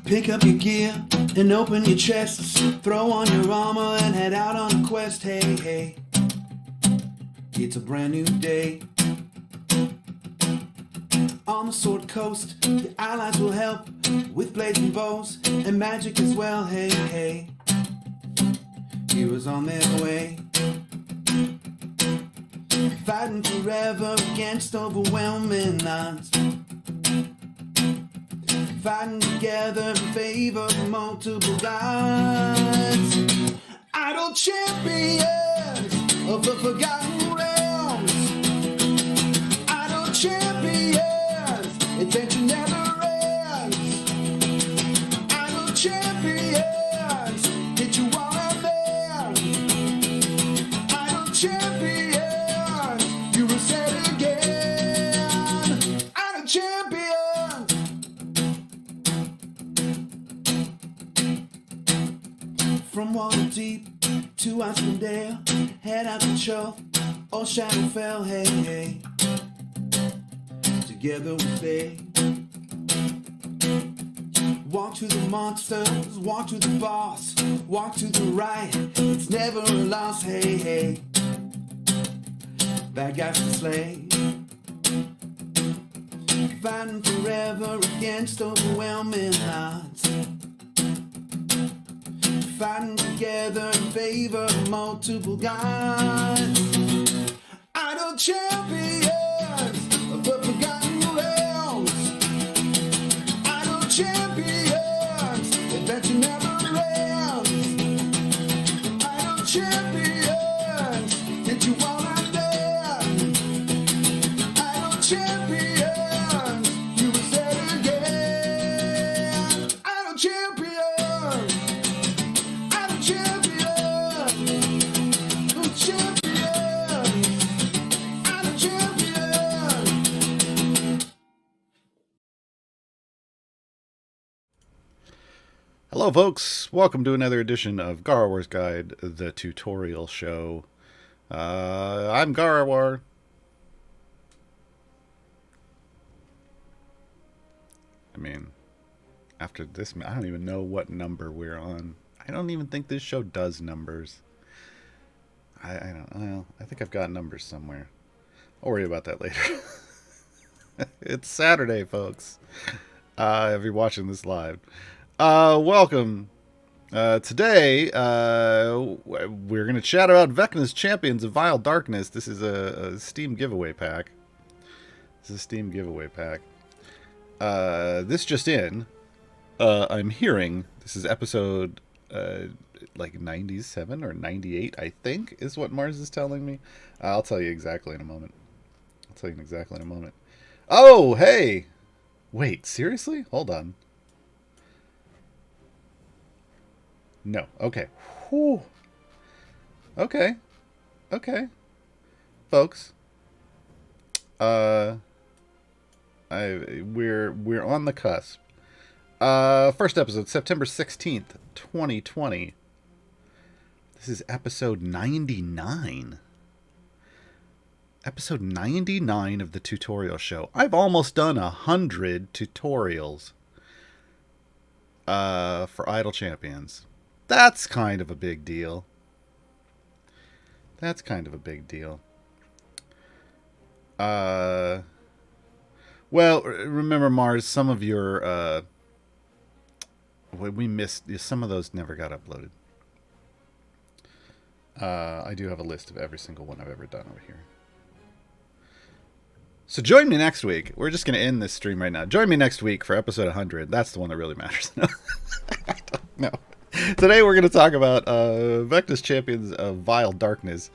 Pick up your gear and open your chests. Throw on your armor and head out on a quest. Hey, hey, it's a brand new day. On the Sword Coast, your allies will help with blades and bows and magic as well. Hey, hey, heroes on their way. Fighting forever against overwhelming odds. Fighting together in favor of multiple gods. Idle champions of the forgotten realms. Idle champions, adventure never ends. Idle champions, hit you all at man. Idle champions, you will say again. Idle champions. From Waterdeep to Icewind Dale, head out to Choke or Shadowfell, hey, hey. Together we stay. Walk to the monsters, walk to the boss, walk to the right, it's never a loss, hey, hey. Bad guys to slay. Fighting forever against overwhelming odds. Fighting together in favor of multiple gods. Idle champions of the forgotten realms. Idle champions, adventure never ends. Idle champions, hit you all out there. Idle champions, you will say it again. Idle champions. Hello folks, welcome to another edition of Gaarawarr's Guide, the tutorial show. I'm Gaarawarr. I mean, after this, I don't even know what number we're on. I don't even think this show does numbers. I don't know. I think I've got numbers somewhere. I'll worry about that later. It's Saturday, folks. If you're watching this live. Welcome. Today, we're going to chat about Vecna's Champions of Vile Darkness. This is a Steam giveaway pack. This just in, I'm hearing, this is episode, like 97 or 98, I think, is what Mars is telling me. I'll tell you exactly in a moment. Oh, hey! Wait, seriously? Hold on. No. Okay. Whew. Okay. Folks. We're on the cusp. First episode, September 16th, 2020. This is episode 99. Episode 99 of the tutorial show. I've almost done 100 tutorials for Idle Champions. That's kind of a big deal. Well, remember, Mars, some of your, we missed, some of those never got uploaded. I do have a list of every single one I've ever done over here. So join me next week. We're just going to end this stream right now. Join me next week for episode 100. That's the one that really matters. No. I don't know. Today we're going to talk about Vecna's Champions of Vile Darkness.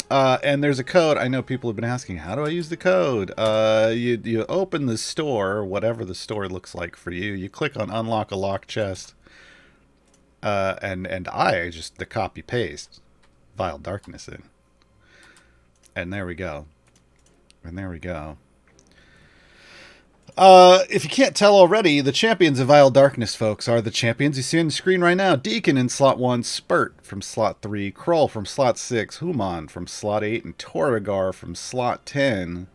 And there's a code. I know people have been asking, how do I use the code? You open the store, whatever the store looks like for you. You click on Unlock a Locked Chest. And I just the copy paste Vile Darkness in. And there we go. If you can't tell already, the champions of Vile Darkness, folks, are the champions you see on the screen right now. Deacon in slot 1, Spurt from slot 3, Krull from slot 6, Human from slot 8, and Torigar from slot 10.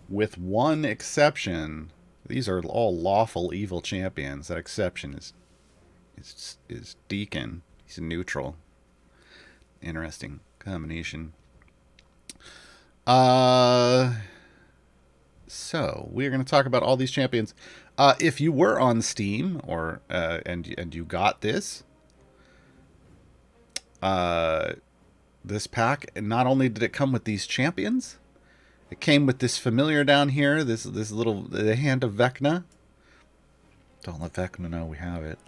With one exception. These are all lawful evil champions. That exception is Deacon. He's a neutral. Interesting combination. So we're going to talk about all these champions. If you were on Steam or and you got this pack, and not only did it come with these champions, it came with this familiar down here, this little the Hand of Vecna. Don't let Vecna know we have it.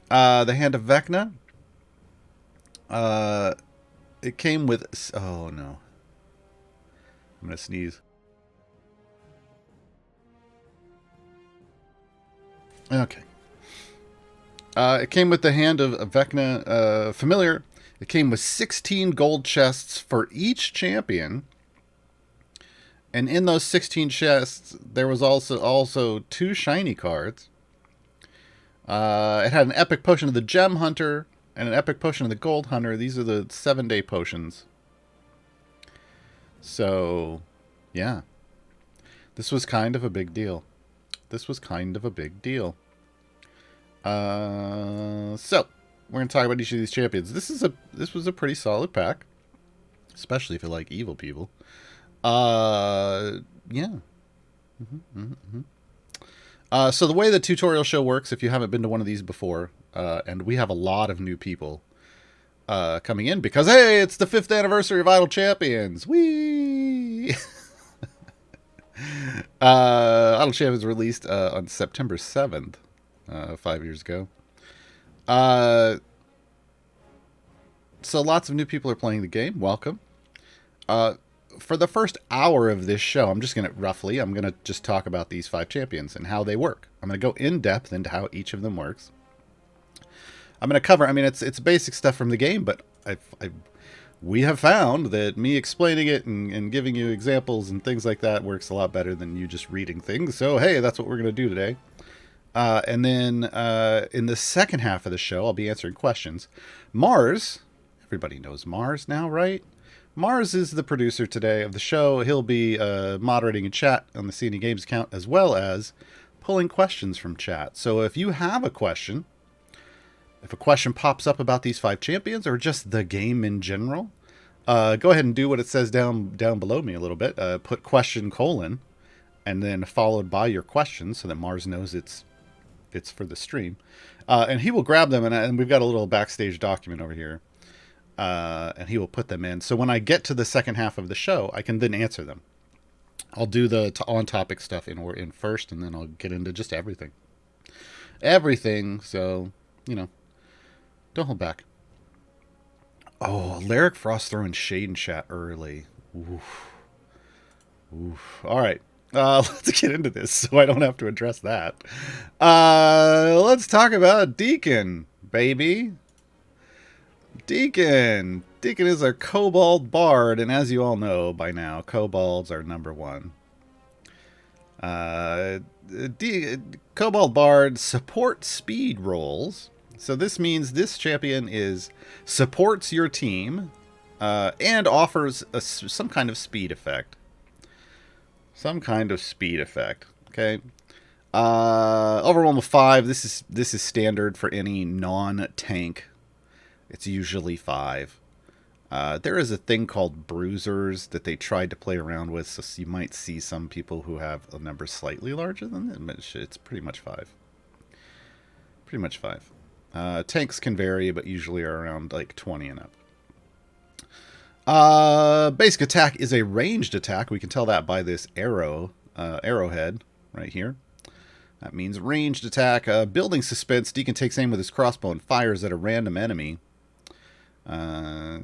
The Hand of Vecna. It came with... Oh, no. I'm going to sneeze. Okay. It came with the Hand of Vecna familiar. It came with 16 gold chests for each champion. And in those 16 chests, there was also 2 shiny cards. It had an epic potion of the Gem Hunter and an epic potion of the Gold Hunter. These are the 7-day potions. So, yeah. This was kind of a big deal. So, we're going to talk about each of these champions. This was a pretty solid pack. Especially if you like evil people. Yeah. So the way the tutorial show works, if you haven't been to one of these before, and we have a lot of new people coming in because, hey, it's the 5th anniversary of Idle Champions. Whee! Idle Champions released on September 7th, 5 years ago. So lots of new people are playing the game. Welcome. For the first hour of this show, I'm going to just talk about these 5 champions and how they work. I'm going to go in depth into how each of them works. I'm going to cover, it's basic stuff from the game, but we have found that me explaining it and giving you examples and things like that works a lot better than you just reading things. So, hey, that's what we're going to do today. And then in the second half of the show, I'll be answering questions. Mars, everybody knows Mars now, right? Mars is the producer today of the show. He'll be moderating a chat on the CNE Games account, as well as pulling questions from chat. So if you have a question, if a question pops up about these 5 champions or just the game in general, go ahead and do what it says down below me a little bit. Put question : and then followed by your question so that Mars knows it's for the stream. And he will grab them, and we've got a little backstage document over here. And he will put them in. So when I get to the second half of the show, I can then answer them. I'll do the on-topic stuff in first, and then I'll get into just everything. So, don't hold back. Oh, Lyric Frost throwing shade in chat early. Oof. All right. Let's get into this so I don't have to address that. Let's talk about Deacon, baby. Deacon is a kobold bard, and as you all know by now, kobolds are number 1. Kobold bard support speed rolls. So this means this champion supports your team and offers some kind of speed effect. Okay. Overwhelm of 5. This is standard for any non-tank. It's usually 5. There is a thing called bruisers that they tried to play around with, so you might see some people who have a number slightly larger than it. It's pretty much 5. Tanks can vary, but usually are around like 20 and up. Basic attack is a ranged attack. We can tell that by this arrowhead right here. That means ranged attack. Building suspense. Deacon takes aim with his crossbow and fires at a random enemy. Yeah,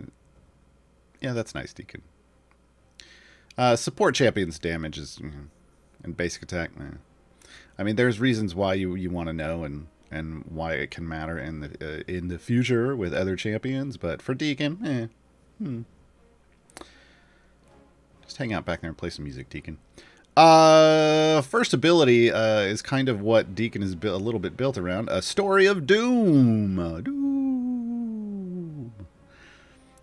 that's nice, Deacon. Support champions damage is and basic attack. There's reasons why you want to know and why it can matter in the future with other champions, but for Deacon, just hang out back there and play some music, Deacon. First ability is kind of what Deacon is a little bit built around. A Story of Doom.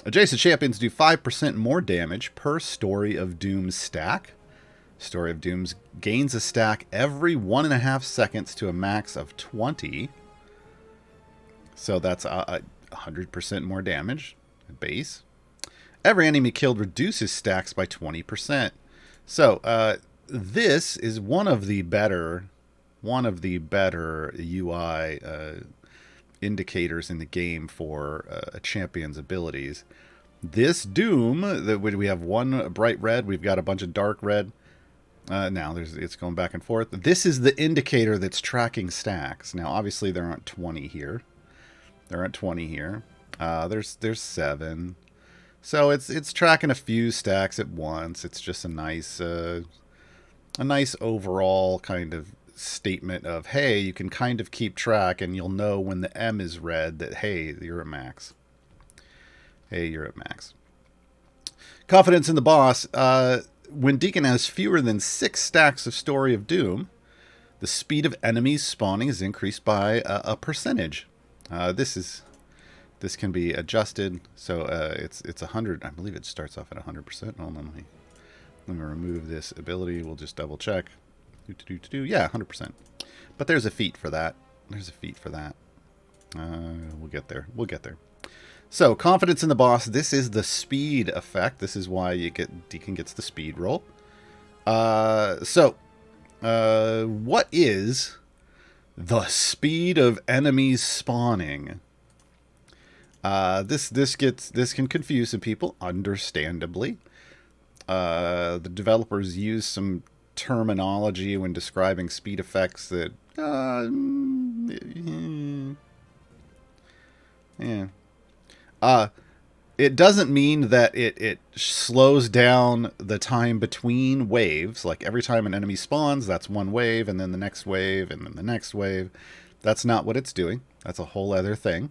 Adjacent champions do 5% more damage per Story of Doom stack. Story of Doom gains a stack every 1.5 seconds to a max of 20. So that's 100% more damage at base. Every enemy killed reduces stacks by 20%. So this is one of the better UI indicators in the game for a champion's abilities. This Doom, we have one bright red, we've got a bunch of dark red. Now it's going back and forth. This is the indicator that's tracking stacks. Now, obviously, there aren't 20 here. There's 7. So it's tracking a few stacks at once. It's just a nice overall kind of statement of, hey, you can kind of keep track, and you'll know when the M is red that, hey, you're at max. Confidence in the boss. When Deacon has fewer than 6 stacks of Story of Doom, the speed of enemies spawning is increased by a percentage. This can be adjusted, so it's 100. I believe it starts off at 100%. Hold on, let me remove this ability. We'll just double check. Yeah, 100%. But there's a feat for that. We'll get there. So, confidence in the boss. This is the speed effect. This is why Deacon gets the speed roll. What is the speed of enemies spawning? This can confuse some people, understandably. The developers use some terminology when describing speed effects that it doesn't mean that it slows down the time between waves. Like every time an enemy spawns, that's one wave, and then the next wave, and then the next wave. That's not what it's doing. That's a whole other thing.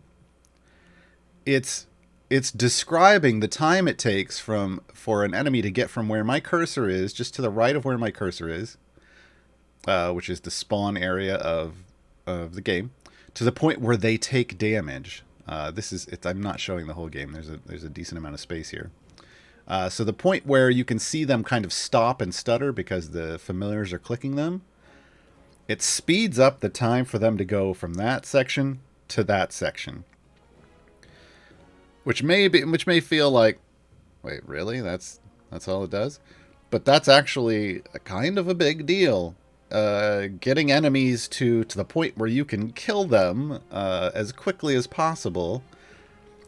It's describing the time it takes for an enemy to get from where my cursor is, just to the right of where my cursor is, which is the spawn area of the game, to the point where they take damage. I'm not showing the whole game. There's a decent amount of space here. So the point where you can see them kind of stop and stutter because the familiars are clicking them, it speeds up the time for them to go from that section to that section. Which may feel like, wait, really? That's all it does? But that's actually a kind of a big deal. Getting enemies to the point where you can kill them as quickly as possible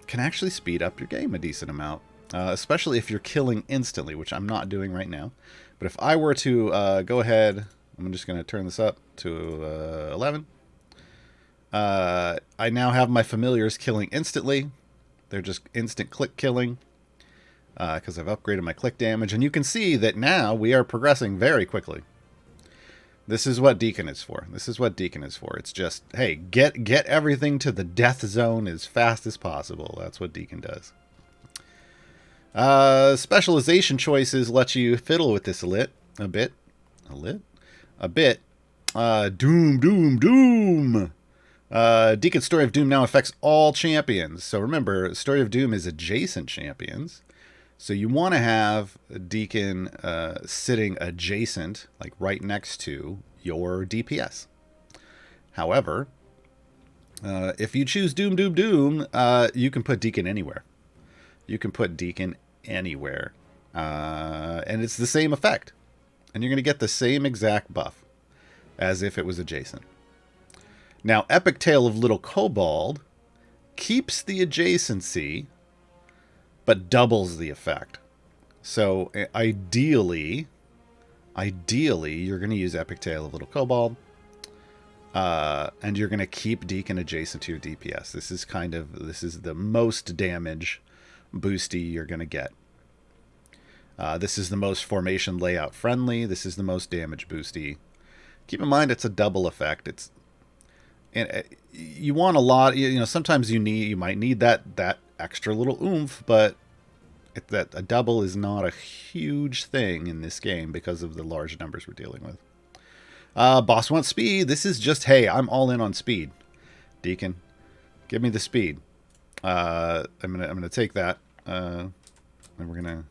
can actually speed up your game a decent amount. Especially if you're killing instantly, which I'm not doing right now. But if I were to go ahead, I'm just going to turn this up to 11. I now have my familiars killing instantly. They're just instant click killing because I've upgraded my click damage. And you can see that now we are progressing very quickly. This is what Deacon is for. It's just, hey, get everything to the death zone as fast as possible. That's what Deacon does. Specialization choices let you fiddle with this a bit. Doom. Deacon's Story of Doom now affects all champions. So remember, Story of Doom is adjacent champions. So you want to have Deacon sitting adjacent, like right next to your DPS. However, if you choose Doom, you can put Deacon anywhere. And it's the same effect. And you're going to get the same exact buff as if it was adjacent. Now, Epic Tale of Little Kobold keeps the adjacency, but doubles the effect. So, ideally, you're going to use Epic Tale of Little Kobold, and you're going to keep Deacon adjacent to your DPS. This is the most damage boosty you're going to get. This is the most formation layout friendly. This is the most damage boosty. Keep in mind, it's a double effect. You want a lot. Sometimes you might need that extra little oomph, but a double is not a huge thing in this game because of the large numbers we're dealing with. Boss wants speed. This is just, hey, I'm all in on speed. Deacon, give me the speed. I'm gonna take that, and we're gonna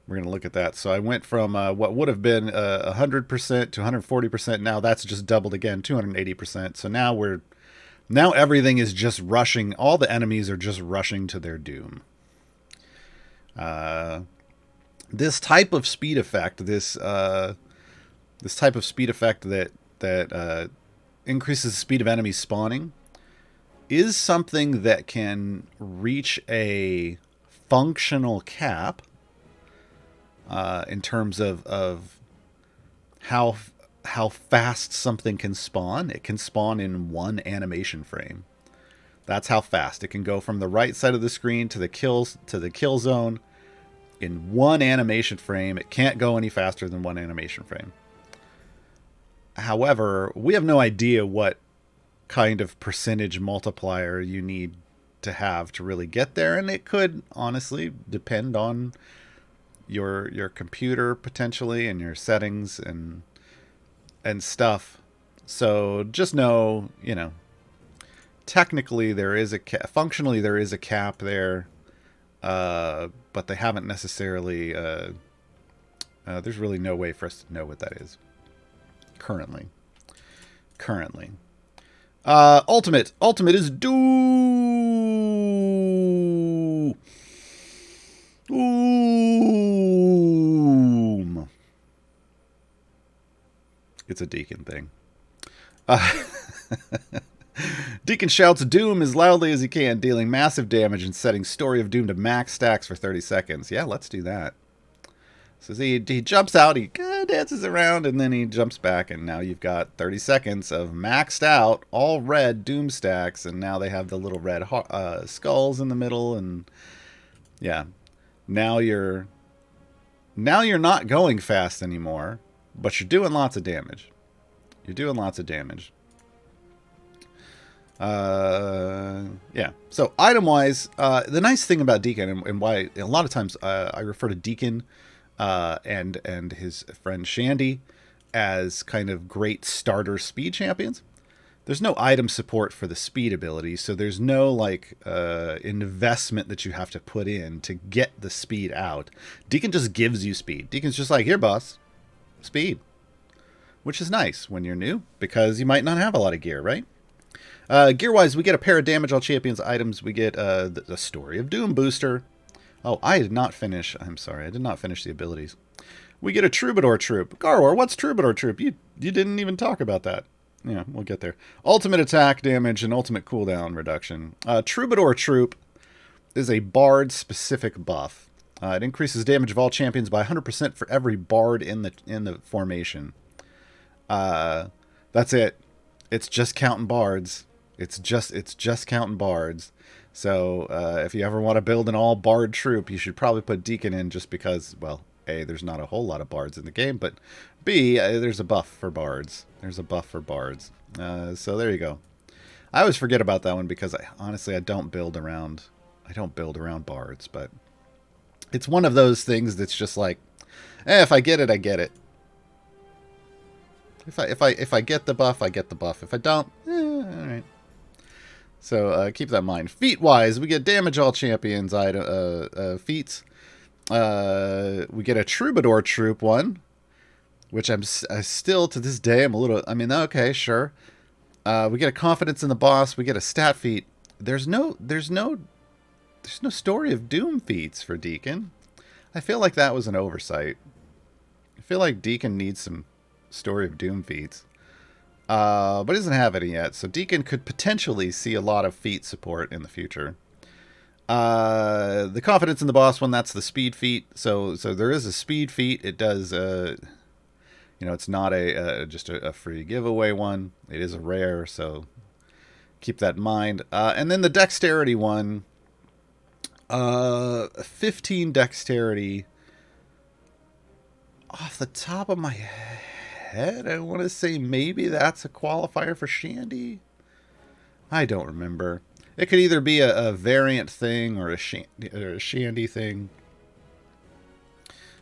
We're going to look at that. So I went from what would have been 100% to 140%. Now that's just doubled again, 280%. So now everything is just rushing. All the enemies are just rushing to their doom. This type of speed effect, this type of speed effect that increases the speed of enemies spawning, is something that can reach a functional cap in terms of how fast something can spawn. It can spawn in one animation frame. That's how fast it can go from the right side of the screen to the kill zone in one animation frame. It can't go any faster than one animation frame. However, we have no idea what kind of percentage multiplier you need to have to really get there, and it could honestly depend on your computer potentially and your settings and stuff. So just know, technically there is functionally there is a cap there, but they haven't necessarily there's really no way for us to know what that is currently. Ultimate is Doom. It's a Deacon thing. Deacon shouts Doom as loudly as he can, dealing massive damage and setting Story of Doom to max stacks for 30 seconds. Yeah, let's do that. So he jumps out, he dances around, and then he jumps back, and now you've got 30 seconds of maxed out, all red Doom stacks, and now they have the little red skulls in the middle, and yeah. Now you're not going fast anymore, but you're doing lots of damage. Yeah. So item-wise, the nice thing about Deacon, and why a lot of times I refer to Deacon and his friend Shandy as kind of great starter speed champions. There's no item support for the speed ability, so there's no investment that you have to put in to get the speed out. Deacon just gives you speed. Deacon's just like, here, boss, speed. Which is nice when you're new, because you might not have a lot of gear, right? Gear-wise, we get a pair of damage all champions items. We get the Story of Doom booster. Oh, I did not finish. I'm sorry, I did not finish the abilities. We get a Troubadour Troop. Gaarawarr, what's Troubadour Troop? You didn't even talk about that. Yeah, we'll get there. Ultimate attack damage and ultimate cooldown reduction. Troubadour Troop is a bard-specific buff. It increases damage of all champions by 100% for every bard in the formation. That's it. It's just counting bards. It's just counting bards. So if you ever want to build an all bard troop, you should probably put Deacon in, just because, well, A, there's not a whole lot of bards in the game, but B, there's a buff for bards. So there you go. I always forget about that one because I don't build around bards, but it's one of those things that's just like, if I get it, I get it. If I get the buff, I get the buff. If I don't, all right. So keep that in mind. Feat-wise, we get damage all champions feats. We get a Troubadour Troop one, which I still to this day I'm a little. I mean, okay, sure. We get a confidence in the boss. We get a stat feat. There's no Story of Doom feats for Deacon. I feel like that was an oversight. I feel like Deacon needs some Story of Doom feats. But he doesn't have any yet, so Deacon could potentially see a lot of feat support in the future. The confidence in the boss one, that's the speed feat. So there is a speed feat. It does, it's not just a free giveaway one. It is a rare, so keep that in mind. And then the dexterity one, 15 dexterity. Off the top of my head, I want to say maybe that's a qualifier for Shandy. I don't remember. It could either be a variant thing or a Shandy thing.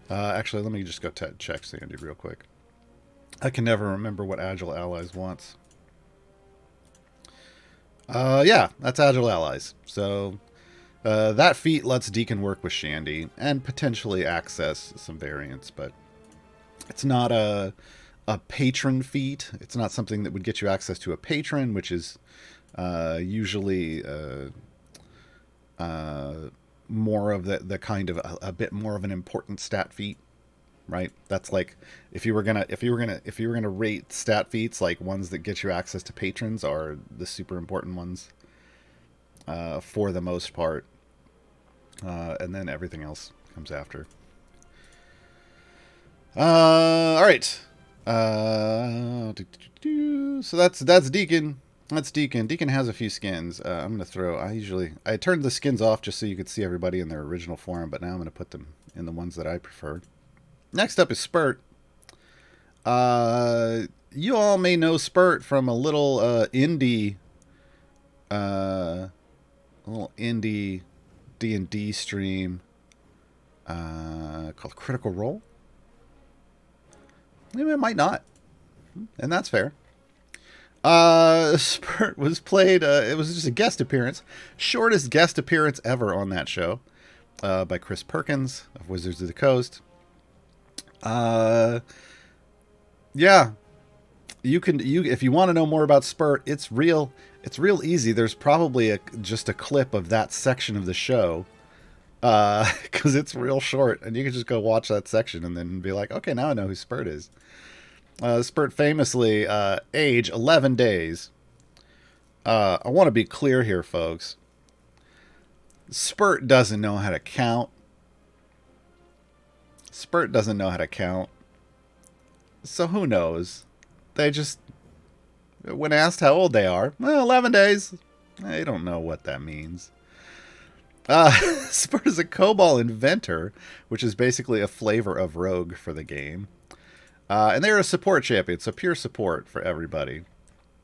Actually, let me just go check Shandy real quick. I can never remember what Agile Allies wants. Yeah, that's Agile Allies. So That feat lets Deacon work with Shandy and potentially access some variants, but it's not a patron feat. It's not something that would get you access to a patron, which is usually more of the kind of a bit more of an important stat feat, right? That's like if you were gonna rate stat feats, like ones that get you access to patrons are the super important ones for the most part. And then everything else comes after. All right. So that's Deacon. That's Deacon. Deacon has a few skins. I'm gonna throw. I turned the skins off just so you could see everybody in their original form, but now I'm gonna put them in the ones that I prefer. Next up is Spurt. You all may know Spurt from a little indie D&D stream called Critical Role. Maybe it might not, and that's fair. Spurt was played. It was just a guest appearance, shortest guest appearance ever on that show, by Chris Perkins of Wizards of the Coast. Yeah, you if you want to know more about Spurt, it's real easy. There's probably just a clip of that section of the show, because it's real short, and you can just go watch that section and then be like, okay, now I know who Spurt is. Spurt famously, age 11 days. I want to be clear here, folks. Spurt doesn't know how to count. Spurt doesn't know how to count. So who knows? They just, when asked how old they are, well, 11 days. They don't know what that means. Spurt is a COBOL inventor, which is basically a flavor of rogue for the game. And they're a support champion, so pure support for everybody.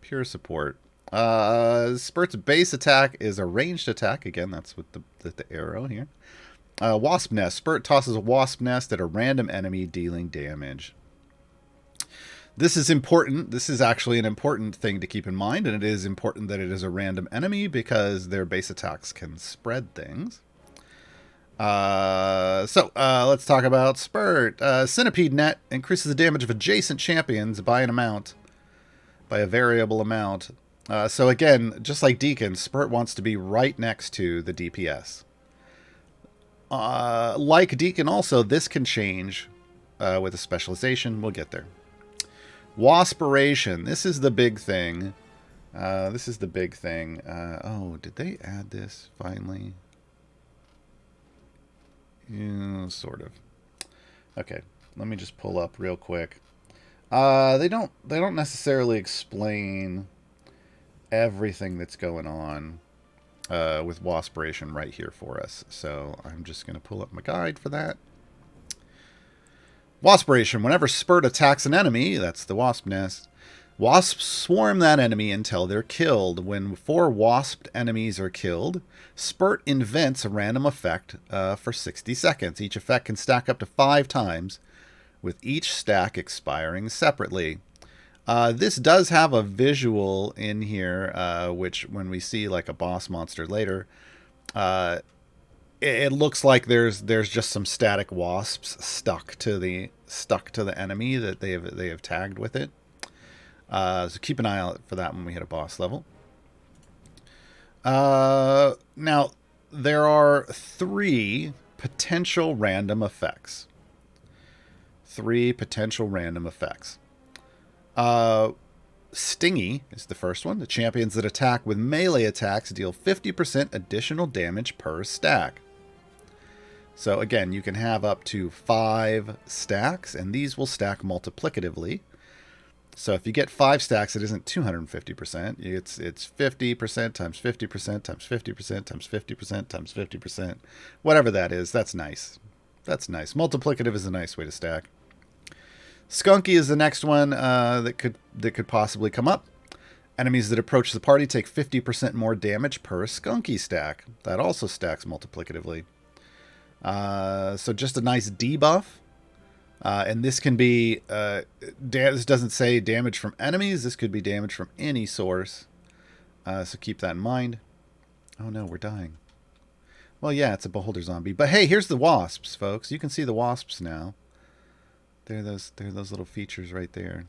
Pure support. Spurt's base attack is a ranged attack. Again, that's with the arrow here. Wasp Nest. Spurt tosses a wasp nest at a random enemy, dealing damage. This is important. This is actually an important thing to keep in mind, and it is important that it is a random enemy because their base attacks can spread things. So let's talk about Spurt. Centipede Net increases the damage of adjacent champions by a variable amount. So again, just like Deacon, Spurt wants to be right next to the DPS. Like Deacon also, this can change with a specialization. We'll get there. Wasp Iration. This is the big thing. Oh, did they add this finally? Yeah, sort of. Okay, let me just pull up real quick. They don't necessarily explain everything that's going on with Wasp Iration right here for us. So I'm just going to pull up my guide for that. Wasp Iration. Whenever Spurt attacks an enemy, that's the wasp nest, wasps swarm that enemy until they're killed. When 4 wasped enemies are killed, Spurt invents a random effect for 60 seconds. Each effect can stack up to 5 times, with each stack expiring separately. This does have a visual in here, which when we see like a boss monster later, it looks like there's just some static wasps stuck to the enemy that they have tagged with it. So keep an eye out for that when we hit a boss level. Now there are 3 potential random effects. 3 potential random effects. Stingy is the first one. The champions that attack with melee attacks deal 50% additional damage per stack. So again, you can have up to 5 stacks, and these will stack multiplicatively. So if you get 5 stacks, it isn't 250%. It's 50% times 50% times 50% times 50% times 50%. Whatever that is, that's nice. That's nice. Multiplicative is a nice way to stack. Skunky is the next one that could possibly come up. Enemies that approach the party take 50% more damage per Skunky stack. That also stacks multiplicatively. So just a nice debuff. And this can be, this doesn't say damage from enemies. This could be damage from any source. So keep that in mind. Oh no, we're dying. Well, yeah, it's a beholder zombie. But hey, here's the wasps, folks. You can see the wasps now. They're those little features right there.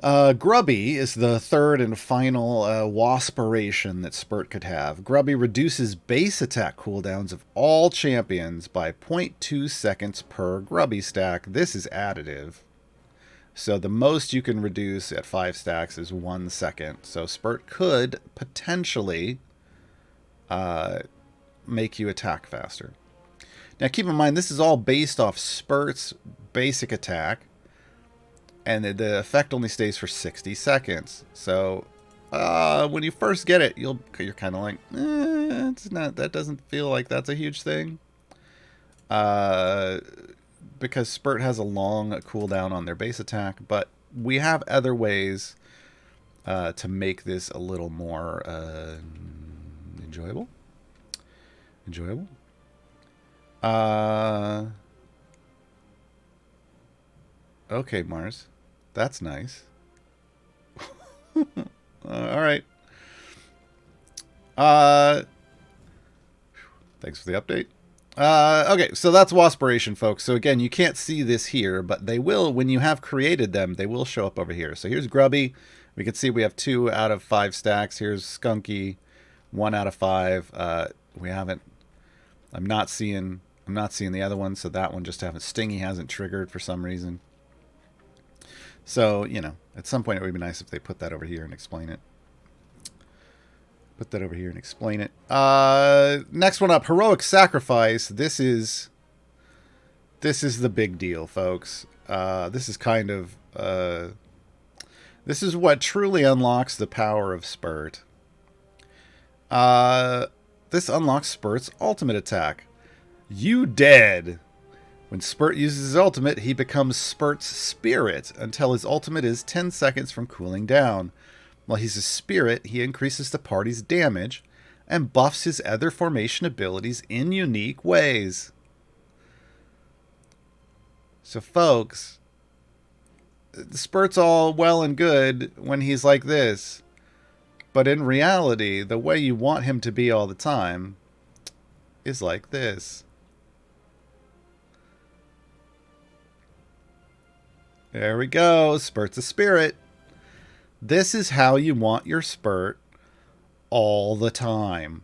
Grubby is the third and final Wasp Iration that Spurt could have. Grubby reduces base attack cooldowns of all champions by 0.2 seconds per Grubby stack. This is additive. So the most you can reduce at 5 stacks is 1 second. So Spurt could potentially make you attack faster. Now keep in mind, this is all based off Spurt's basic attack. And the effect only stays for 60 seconds. So when you first get it, you're kind of like, it's not. That doesn't feel like that's a huge thing. Because Spurt has a long cooldown on their base attack, but we have other ways to make this a little more enjoyable. Okay, Mars. That's nice. All right. Thanks for the update. Okay, so that's Wasp Iration, folks. So again, you can't see this here, but they will, when you have created them, they will show up over here. So here's Grubby. We can see we have 2 out of 5 stacks. Here's Skunky, 1 out of 5. We haven't. I'm not seeing the other one, so that one just haven't. Stingy hasn't triggered for some reason. So, you know, at some point it would be nice if they put that over here and explain it. Next one up, Heroic Sacrifice. This is the big deal, folks. This is kind of this is what truly unlocks the power of Spurt. This unlocks Spurt's ultimate attack. You dead. When Spurt uses his ultimate, he becomes Spurt's spirit until his ultimate is 10 seconds from cooling down. While he's a spirit, he increases the party's damage and buffs his other formation abilities in unique ways. So, folks, Spurt's all well and good when he's like this. But in reality, the way you want him to be all the time is like this. There we go. Spurt's a spirit. This is how you want your Spurt all the time.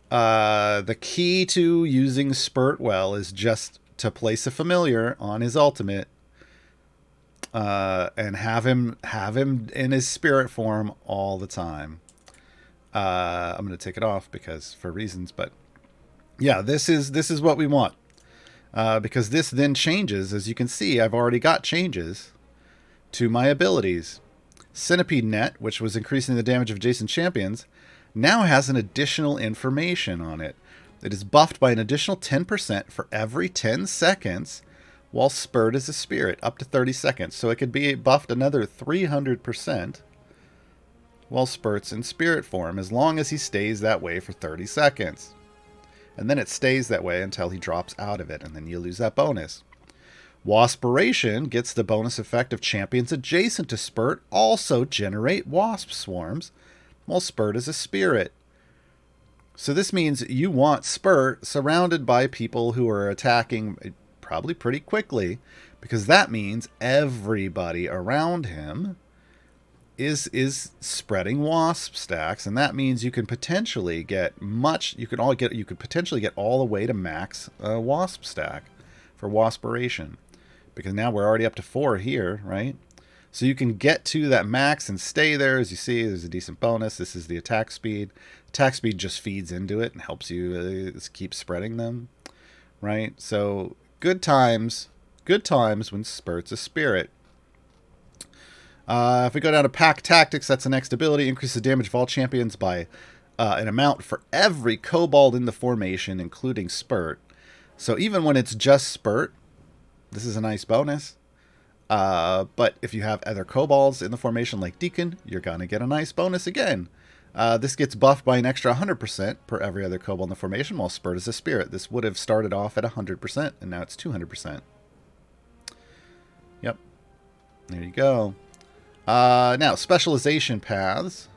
The key to using Spurt well is just to place a familiar on his ultimate and have him in his spirit form all the time. I'm going to take it off because for reasons, but yeah, this is what we want. Because this then changes. As you can see, I've already got changes to my abilities. Centipede Net, which was increasing the damage of adjacent champions, now has an additional information on it. It is buffed by an additional 10% for every 10 seconds while Spurt is a spirit, up to 30 seconds. So it could be buffed another 300% while Spurt's in spirit form, as long as he stays that way for 30 seconds. And then it stays that way until he drops out of it, and then you lose that bonus. Wasp Iration gets the bonus effect of champions adjacent to Spurt also generate wasp swarms, while Spurt is a spirit. So this means you want Spurt surrounded by people who are attacking probably pretty quickly, because that means everybody around him is spreading wasp stacks, and that means you can potentially get you could potentially get all the way to max wasp stack for Wasp Iration, because now we're already up to 4 here, right? So you can get to that max and stay there. As you see, there's a decent bonus. This is the attack speed. Attack speed just feeds into it and helps you keep spreading them, right? So good times when Spurt's a spirit. If we go down to Pack Tactics, that's the next ability. Increases the damage of all champions by an amount for every kobold in the formation, including Spurt. So even when it's just Spurt, this is a nice bonus. But if you have other kobolds in the formation like Deacon, you're going to get a nice bonus again. This gets buffed by an extra 100% per every other kobold in the formation, while Spurt is a spirit. This would have started off at 100%, and now it's 200%. Yep. There you go. Now, Specialization Paths.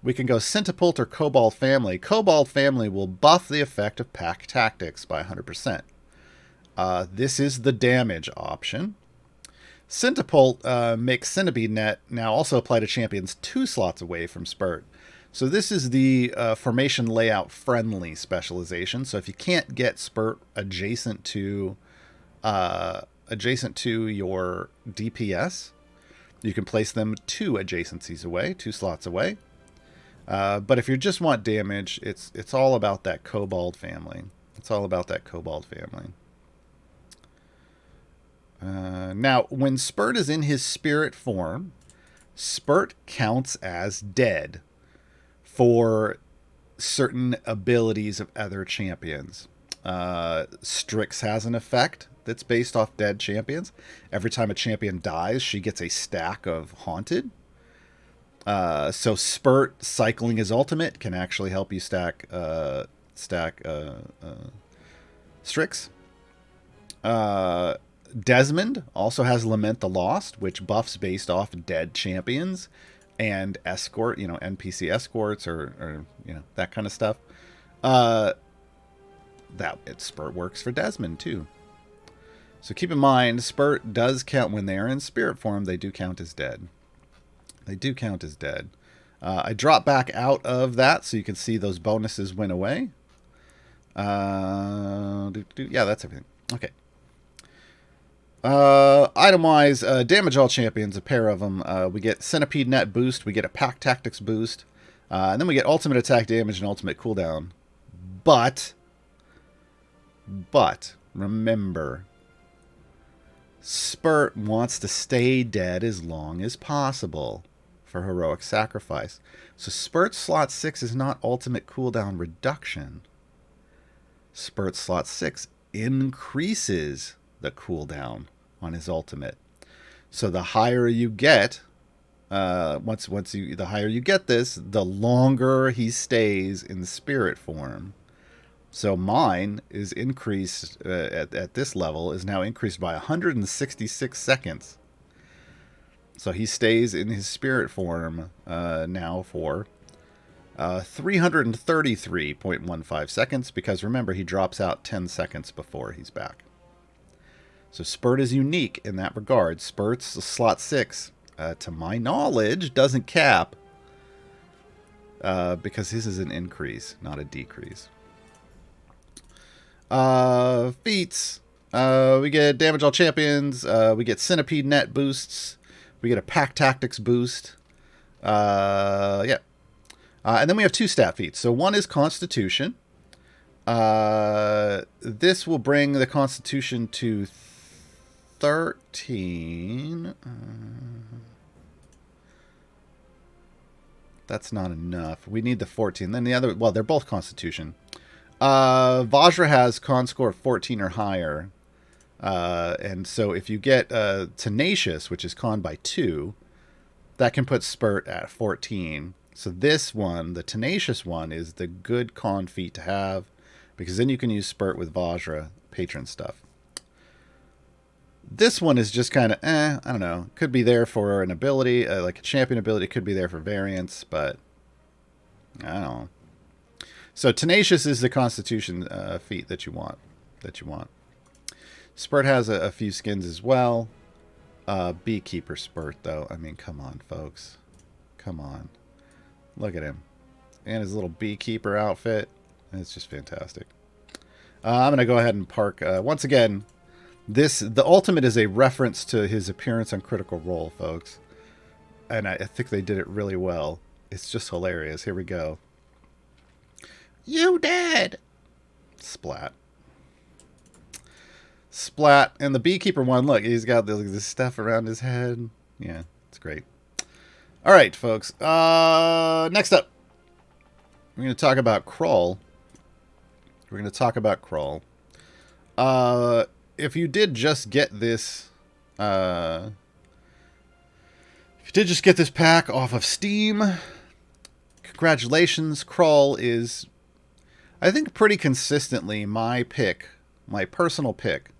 we can go Centipult or Cobalt Family. Cobalt Family will buff the effect of Pack Tactics by 100%. This is the damage option. Centipult makes Centipede Net now also apply to champions 2 slots away from Spurt. So this is the formation layout friendly specialization. So if you can't get Spurt adjacent to your DPS, you can place them 2 adjacencies away, 2 slots away. But if you just want damage, it's all about that Kobold family. It's all about that Kobold family. Now, when Spurt is in his spirit form, Spurt counts as dead for certain abilities of other champions. Strix has an effect that's based off dead champions. Every time a champion dies, she gets a stack of Haunted. So Spurt cycling his ultimate can actually help you stack Strix. Desmond also has Lament the Lost, which buffs based off dead champions and escort, NPC escorts or that kind of stuff. Spurt works for Desmond too. So keep in mind, Spurt does count when they are in spirit form. They do count as dead. They do count as dead. I dropped back out of that so you can see those bonuses went away. Yeah, that's everything. Okay. Item-wise, damage all champions, a pair of them. We get Centipede Net boost. We get a Pack Tactics boost. And then we get ultimate attack damage and ultimate cooldown. But, remember, Spurt wants to stay dead as long as possible for heroic sacrifice. So Spurt slot 6 is not ultimate cooldown reduction. Spurt slot 6 increases the cooldown on his ultimate. So the higher you get, the higher you get this, the longer he stays in spirit form. So mine is increased at this level, is now increased by 166 seconds. So he stays in his spirit form now for 333.15 seconds, because remember, he drops out 10 seconds before he's back. So Spurt is unique in that regard. Spurt's slot 6, to my knowledge, doesn't cap, because his is an increase, not a decrease. Feats. We get damage all champions. We get Centipede Net boosts. We get a Pack Tactics boost. Yeah. And then we have 2 stat feats. So one is Constitution. This will bring the Constitution to 13. That's not enough. We need the 14. Then the other, well, they're both Constitution. Vajra has con score of 14 or higher. And so if you get Tenacious, which is con by 2, that can put Spurt at 14. So this one, the Tenacious one, is the good con feat to have, because then you can use Spurt with Vajra patron stuff. This one is just kind of, I don't know. Could be there for an ability, like a champion ability. Could be there for variance, but I don't know. So Tenacious is the Constitution feat that you want. Spurt has a few skins as well. Beekeeper Spurt, though. I mean, come on, folks. Come on. Look at him. And his little beekeeper outfit. It's just fantastic. I'm going to go ahead and park. Once again, the ultimate is a reference to his appearance on Critical Role, folks. And I think they did it really well. It's just hilarious. Here we go. You dead! Splat. Splat. And the beekeeper one, look, he's got this stuff around his head. Yeah, it's great. All right, folks. Next up, we're going to talk about Krull. If you did just get this, pack off of Steam, congratulations. Krull is, I think, pretty consistently my personal pick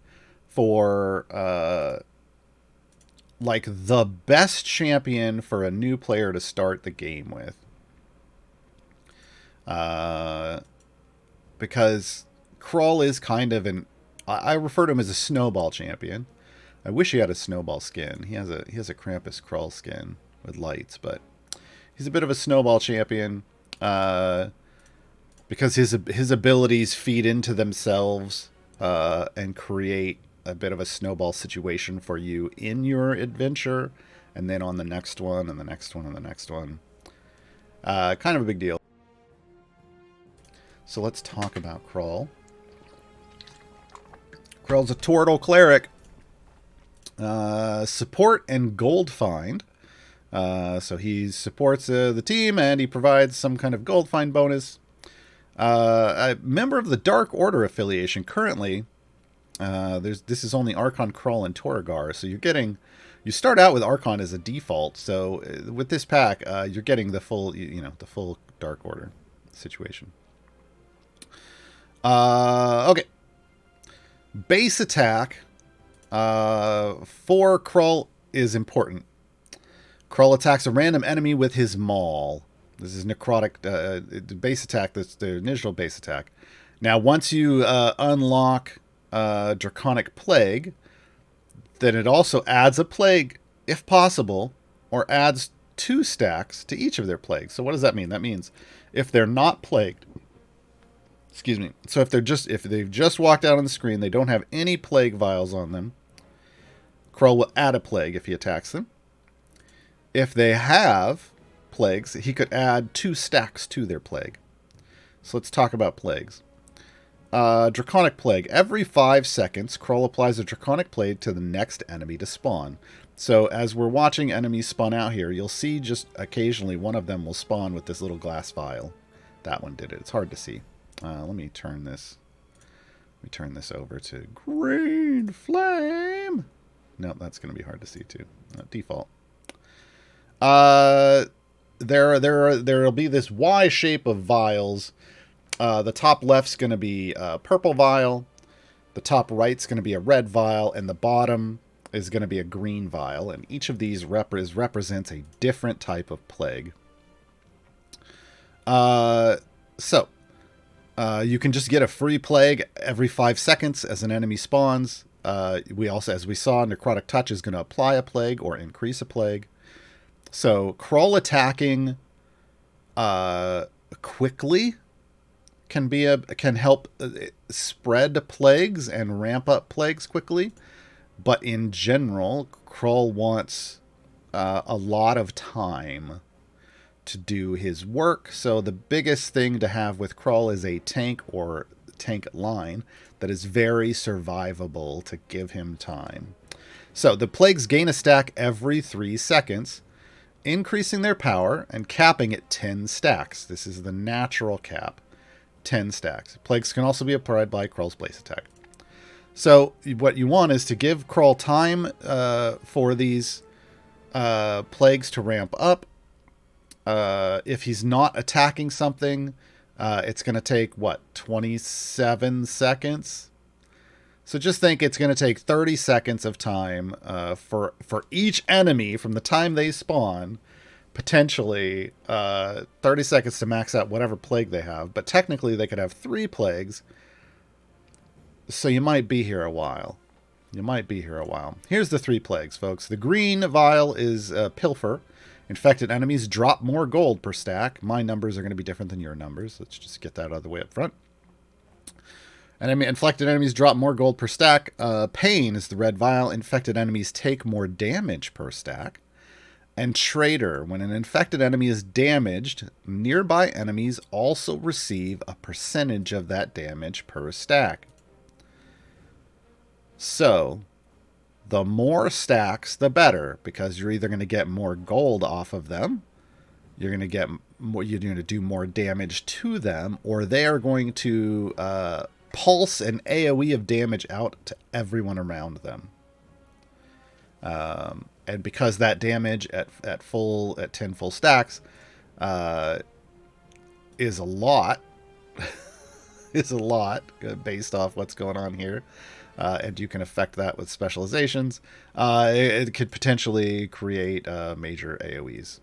for like the best champion for a new player to start the game with. Because Crawl is kind of I refer to him as a snowball champion. I wish he had a snowball skin. He has a Krampus Crawl skin with lights, but he's a bit of a snowball champion because his abilities feed into themselves and create a bit of a snowball situation for you in your adventure, and then on the next one, and the next one, and the next one. Kind of a big deal. So let's talk about Crawl. Crawl's a Torgal cleric. Support and gold find. So he supports the team, and he provides some kind of gold find bonus. A member of the Dark Order affiliation currently. This is only Archon, Crawl, and Torigar. So you start out with Archon as a default. So with this pack, you're getting the full, the full Dark Order situation. Okay. Base attack for Crawl is important. Crawl attacks a random enemy with his maul. This is necrotic base attack. That's the initial base attack. Now, once you unlock Draconic Plague, then it also adds a plague, if possible, or adds 2 stacks to each of their plagues. So what does that mean? That means if they're not plagued, excuse me. So if they've just walked out on the screen, they don't have any plague vials on them, Crawl will add a plague if he attacks them. If they have plagues, he could add 2 stacks to their plague. So let's talk about plagues. Draconic Plague. Every 5 seconds, Crawl applies a Draconic Plague to the next enemy to spawn. So as we're watching enemies spawn out here, you'll see just occasionally one of them will spawn with this little glass vial. That one did it. It's hard to see. Let me turn this over to green flame. No, that's going to be hard to see too. Default. There'll be this Y shape of vials. The top left's going to be a purple vial. The top right's going to be a red vial, and the bottom is going to be a green vial. And each of these represents a different type of plague. You can just get a free plague every 5 seconds as an enemy spawns. We also, as we saw, Necrotic Touch is going to apply a plague or increase a plague. So Crawl attacking quickly can help spread plagues and ramp up plagues quickly. But in general, Crawl wants a lot of time to do his work. So the biggest thing to have with Crawl is a tank or tank line that is very survivable to give him time. So the plagues gain a stack every 3 seconds, increasing their power and capping at 10 stacks. This is the natural cap, 10 stacks. Plagues can also be applied by Crawl's Blaze Attack. So what you want is to give Crawl time for these plagues to ramp up. If he's not attacking something, it's going to take, 27 seconds? So just think it's going to take 30 seconds of time for each enemy from the time they spawn, potentially 30 seconds to max out whatever plague they have. But technically they could have 3 plagues, so you might be here a while. Here's the 3 plagues, folks. The green vial is Pilfer. Infected enemies drop more gold per stack. My numbers are going to be different than your numbers. Let's just get that out of the way up front. Infected enemies drop more gold per stack. Pain is the red vial. Infected enemies take more damage per stack. And Traitor. When an infected enemy is damaged, nearby enemies also receive a percentage of that damage per stack. So the more stacks, the better, because you're either going to get more gold off of them, you're going to get more, you're going to do more damage to them, or they are going to pulse an AoE of damage out to everyone around them. And because that damage at 10 full stacks is a lot, based off what's going on here. And you can affect that with specializations. It could potentially create major AoEs.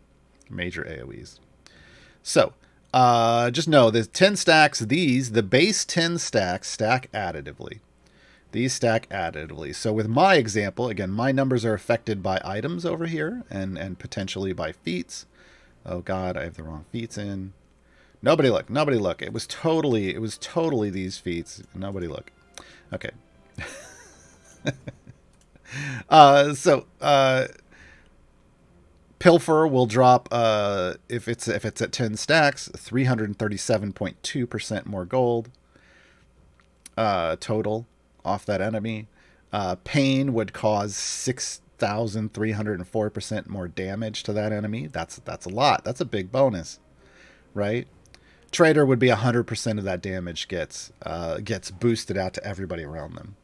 So, Just know the 10 stacks, the base 10 stacks stack additively. These stack additively. So with my example, again, my numbers are affected by items over here and potentially by feats. Oh God, I have the wrong feats in. Nobody look. Nobody look. It was totally these feats. Nobody look. Okay. Pilfer will drop if it's at 10 stacks, 337.2% more gold total off that enemy. Pain would cause 6,304% more damage to that enemy. That's a lot. That's a big bonus, right? Traitor would be 100% of that damage gets boosted out to everybody around them.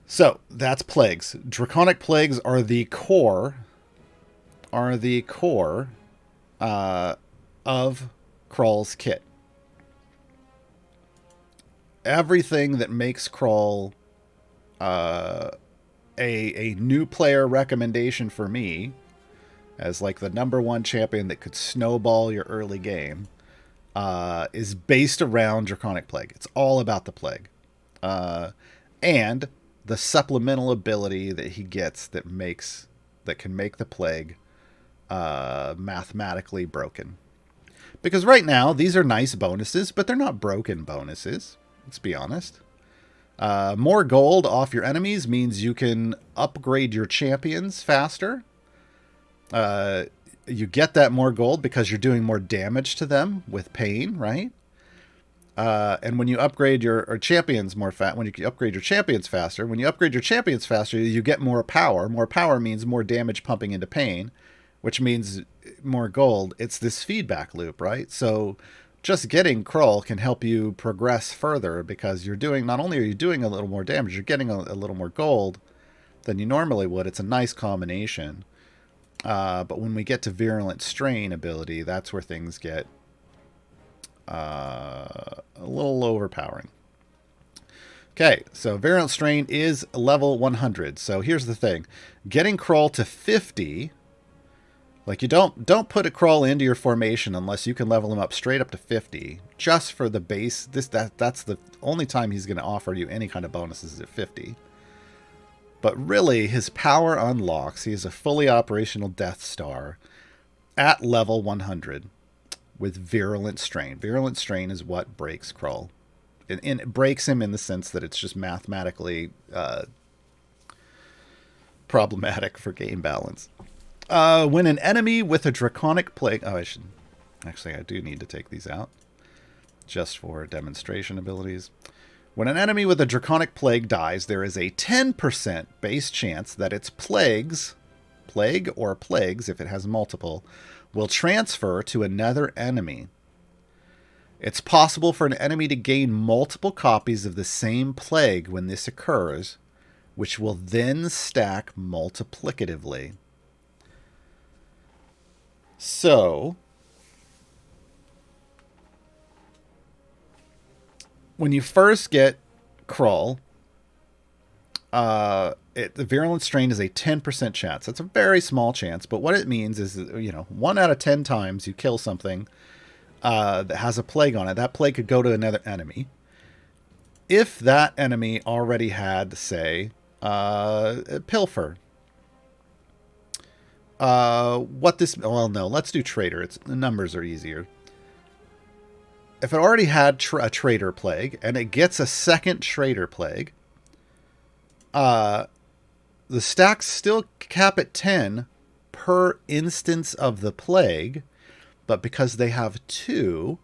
So that's plagues. Draconic plagues are the core of Krull's kit. Everything that makes Krull a new player recommendation for me as like the #1 champion that could snowball your early game is based around Draconic Plague. It's all about the plague. And the supplemental ability that he gets that can make the plague mathematically broken. Because right now, these are nice bonuses, but they're not broken bonuses. Let's be honest. More gold off your enemies means you can upgrade your champions faster. You get that more gold because you're doing more damage to them with pain, right? And when you upgrade your champions when you upgrade your champions faster, you get more power. More power means more damage pumping into pain, which means more gold. It's this feedback loop, right? So just getting Krull can help you progress further because not only are you doing a little more damage, you're getting a little more gold than you normally would. It's a nice combination. But when we get to Virulent Strain ability, that's where things get a little overpowering. Okay, so Virulent Strain is level 100. So here's the thing. Getting Krull to 50... Like, you don't put a Krull into your formation unless you can level him up straight up to 50. Just for the base. That's the only time he's going to offer you any kind of bonuses is at 50. But really, his power unlocks. He is a fully operational Death Star at level 100 with Virulent Strain. Virulent Strain is what breaks Krull. And it breaks him in the sense that it's just mathematically problematic for game balance. When an enemy with a Draconic Plague... Oh, I do need to take these out. Just for demonstration abilities. When an enemy with a Draconic Plague dies, there is a 10% base chance that its plagues, if it has multiple, will transfer to another enemy. It's possible for an enemy to gain multiple copies of the same plague when this occurs, which will then stack multiplicatively. So, when you first get Krull, the Virulent Strain is a 10% chance. That's a very small chance, but what it means is, 1 out of 10 times you kill something that has a plague on it, that plague could go to another enemy. If that enemy already had, say, Pilfer. Let's do Traitor. The numbers are easier. If it already had a Traitor Plague and it gets a second Traitor Plague, the stacks still cap at 10 per instance of the plague, but because they have 2,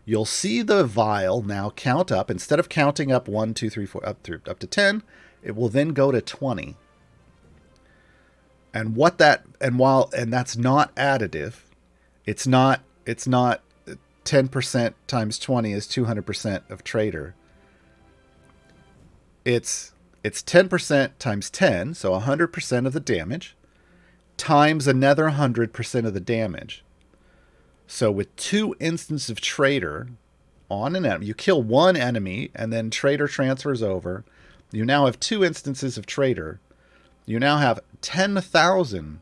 you'll see the vial now count up. Instead of counting up 1, 2, 3, 4, up to 10, it will then go to 20. And that's not additive. It's not 10% times 20 is 200% of Traitor. It's 10% times 10, so 100% of the damage, times another 100% of the damage. So with 2 instances of Traitor on an enemy, you kill one enemy and then Traitor transfers over. You now have 2 instances of Traitor. You now have 10,000.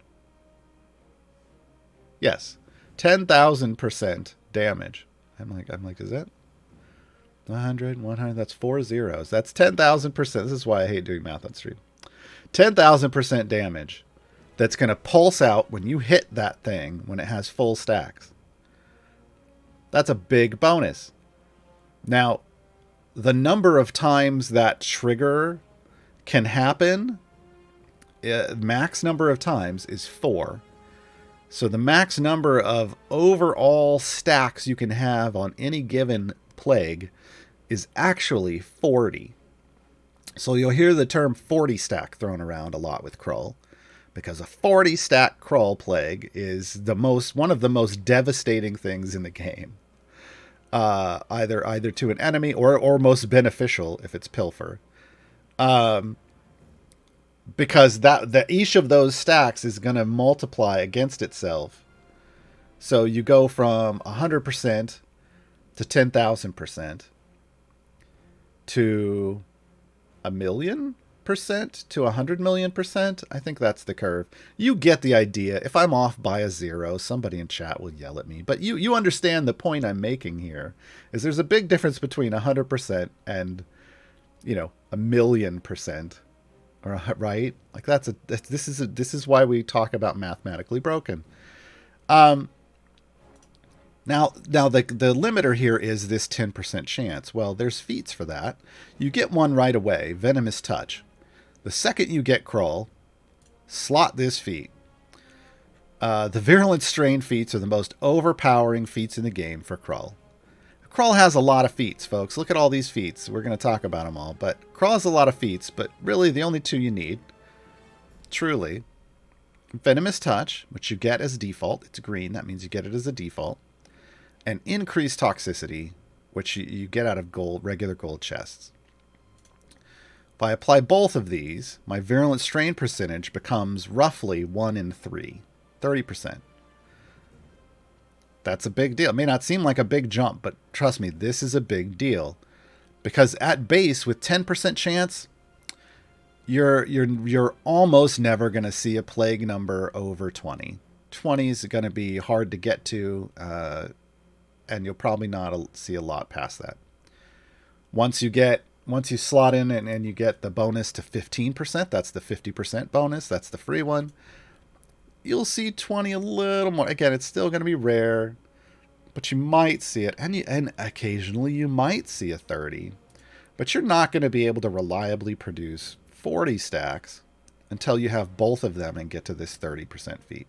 Yes, 10,000% damage. I'm like, is that 100, that's 4 zeros. That's 10,000%. This is why I hate doing math on stream. 10,000% damage that's going to pulse out when you hit that thing when it has full stacks. That's a big bonus. Now, the number of times that trigger can happen, max number of times is 4. So the max number of overall stacks you can have on any given plague is actually 40. So you'll hear the term 40 stack thrown around a lot with Krull, because a 40 stack Krull plague is one of the most devastating things in the game. Either to an enemy or most beneficial if it's Pilfer. Because that each of those stacks is going to multiply against itself. So you go from 100% to 10,000% to 1,000,000% to 100,000,000%. I think that's the curve. You get the idea. If I'm off by a 0, somebody in chat will yell at me. But you understand the point I'm making here. Is there's a big difference between 100% and, 1,000,000%. Right? Like this is why we talk about mathematically broken. Now the limiter here is this 10% chance. Well, there's feats for that. You get one right away, Venomous Touch. The second you get Krull, slot this feat. The Virulent Strain feats are the most overpowering feats in the game for Krull. Krull has a lot of feats, folks. Look at all these feats. We're going to talk about them all. But Krull has a lot of feats, but really the only 2 you need, truly, Venomous Touch, which you get as default. It's green. That means you get it as a default. And Increased Toxicity, which you get out of regular gold chests. If I apply both of these, my Virulent Strain percentage becomes roughly 1 in 3, 30%. That's a big deal. It may not seem like a big jump, but trust me, this is a big deal. Because at base, with 10% chance, you're almost never going to see a plague number over 20. 20 is going to be hard to get to, and you'll probably not see a lot past that. Once you slot in and you get the bonus to 15%, that's the 50% bonus, that's the free one. You'll see 20 a little more. Again, it's still going to be rare, but you might see it. And occasionally you might see a 30. But you're not going to be able to reliably produce 40 stacks until you have both of them and get to this 30% feat.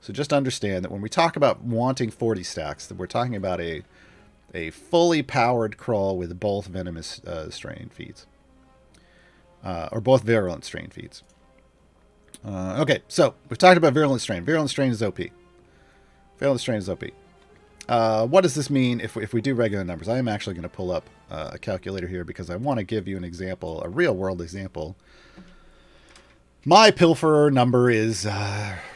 So just understand that when we talk about wanting 40 stacks, that we're talking about a fully powered Krull with both Venomous Strain feats. Or both Virulent Strain feats. Okay, so we've talked about Virulent Strain. Virulent Strain is OP. Virulent Strain is OP. What does this mean if we do regular numbers? I am actually going to pull up a calculator here because I want to give you an example, a real-world example. My Pilfer number is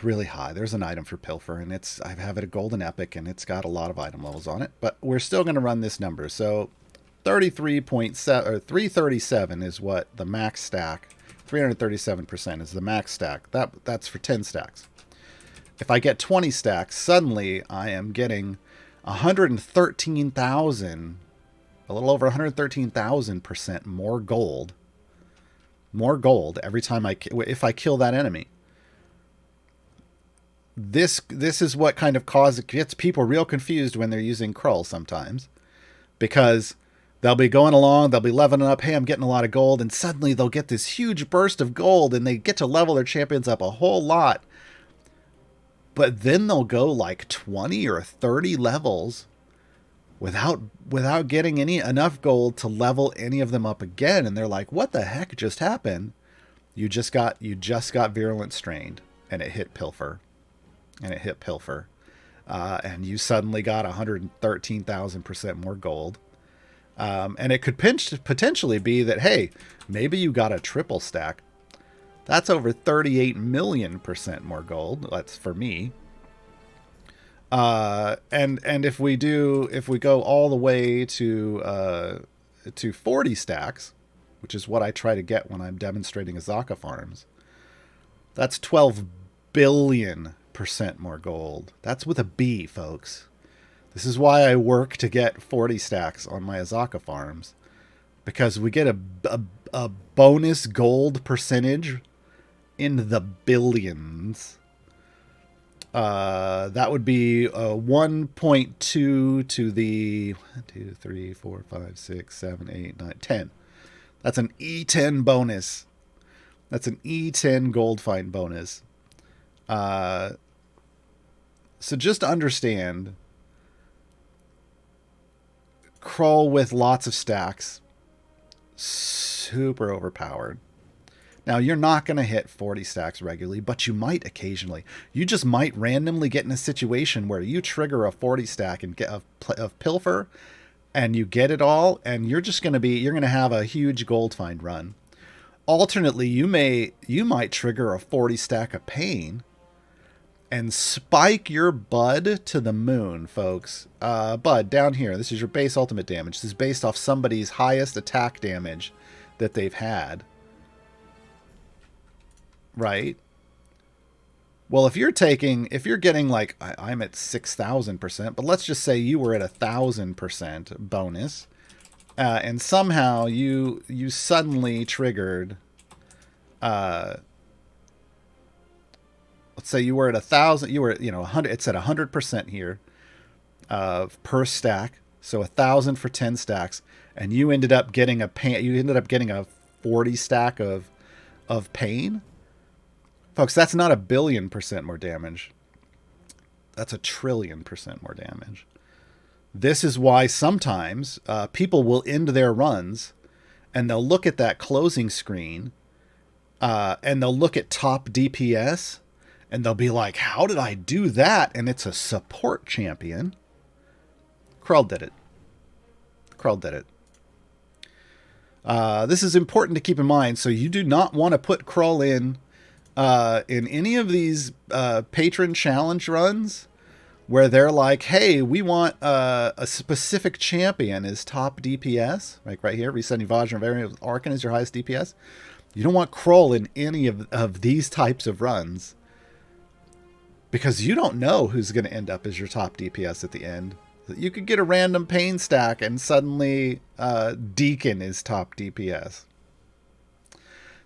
really high. There's an item for Pilfer, and I have it a Golden Epic, and it's got a lot of item levels on it. But we're still going to run this number. So 33.7 or 337 is what the max stack. 337% is the max stack. That's for 10 stacks. If I get 20 stacks, suddenly I am getting 113,000, a little over 113,000% more gold. More gold every time if I kill that enemy. This is what kind of gets people real confused when they're using Krull sometimes, because they'll be going along, they'll be leveling up, hey, I'm getting a lot of gold, and suddenly they'll get this huge burst of gold, and they get to level their champions up a whole lot. But then they'll go like 20 or 30 levels without getting enough gold to level any of them up again, and they're like, what the heck just happened? You just got Virulent Strained, and it hit Pilfer. And you suddenly got 113,000% more gold. And it could potentially be that, hey, maybe you got a triple stack. That's over 38 million% more gold. That's for me. And if we go all the way to 40 stacks, which is what I try to get when I'm demonstrating Azaka farms, that's 12 billion 40% more gold. That's with a B, folks. This is why I work to get 40 stacks on my Azaka farms. Because we get a bonus gold percentage in the billions. That would be 1.2 to the 1, 2, 3, 4, 5, 6, 7, 8, 9, 10. That's an E10 bonus. That's an E10 gold find bonus. So just understand, Krull with lots of stacks, super overpowered. Now, you're not going to hit 40 stacks regularly, but you might occasionally. You just might randomly get in a situation where you trigger a 40 stack and get of pilfer, and you get it all, and you're going to have a huge gold find run. Alternately, you might trigger a 40 stack of pain and spike your Bud to the moon, folks. Bud, down here, this is your base ultimate damage. This is based off somebody's highest attack damage that they've had. Right? Well, if you're getting like, I'm at 6,000%, but let's just say you were at 1,000% bonus, and somehow you suddenly triggered, let's say you were at 1,000, you were, 100, it's at 100% here, per stack, so 1,000 for 10 stacks, and you ended up getting a 40 stack of pain. Folks, that's not 1 billion% more damage. That's 1 trillion% more damage. This is why sometimes people will end their runs and they'll look at that closing screen and they'll look at top DPS and they'll be like, how did I do that? And it's a support champion. Krull did it. Krull did it. This is important to keep in mind. So you do not want to put Krull in any of these patron challenge runs where they're like, hey, we want a specific champion as top DPS, like right here, Resetting Vajra variant Arcan is your highest DPS. You don't want Krull in any of these types of runs because you don't know who's going to end up as your top DPS at the end. You could get a random pain stack and suddenly Deacon is top DPS.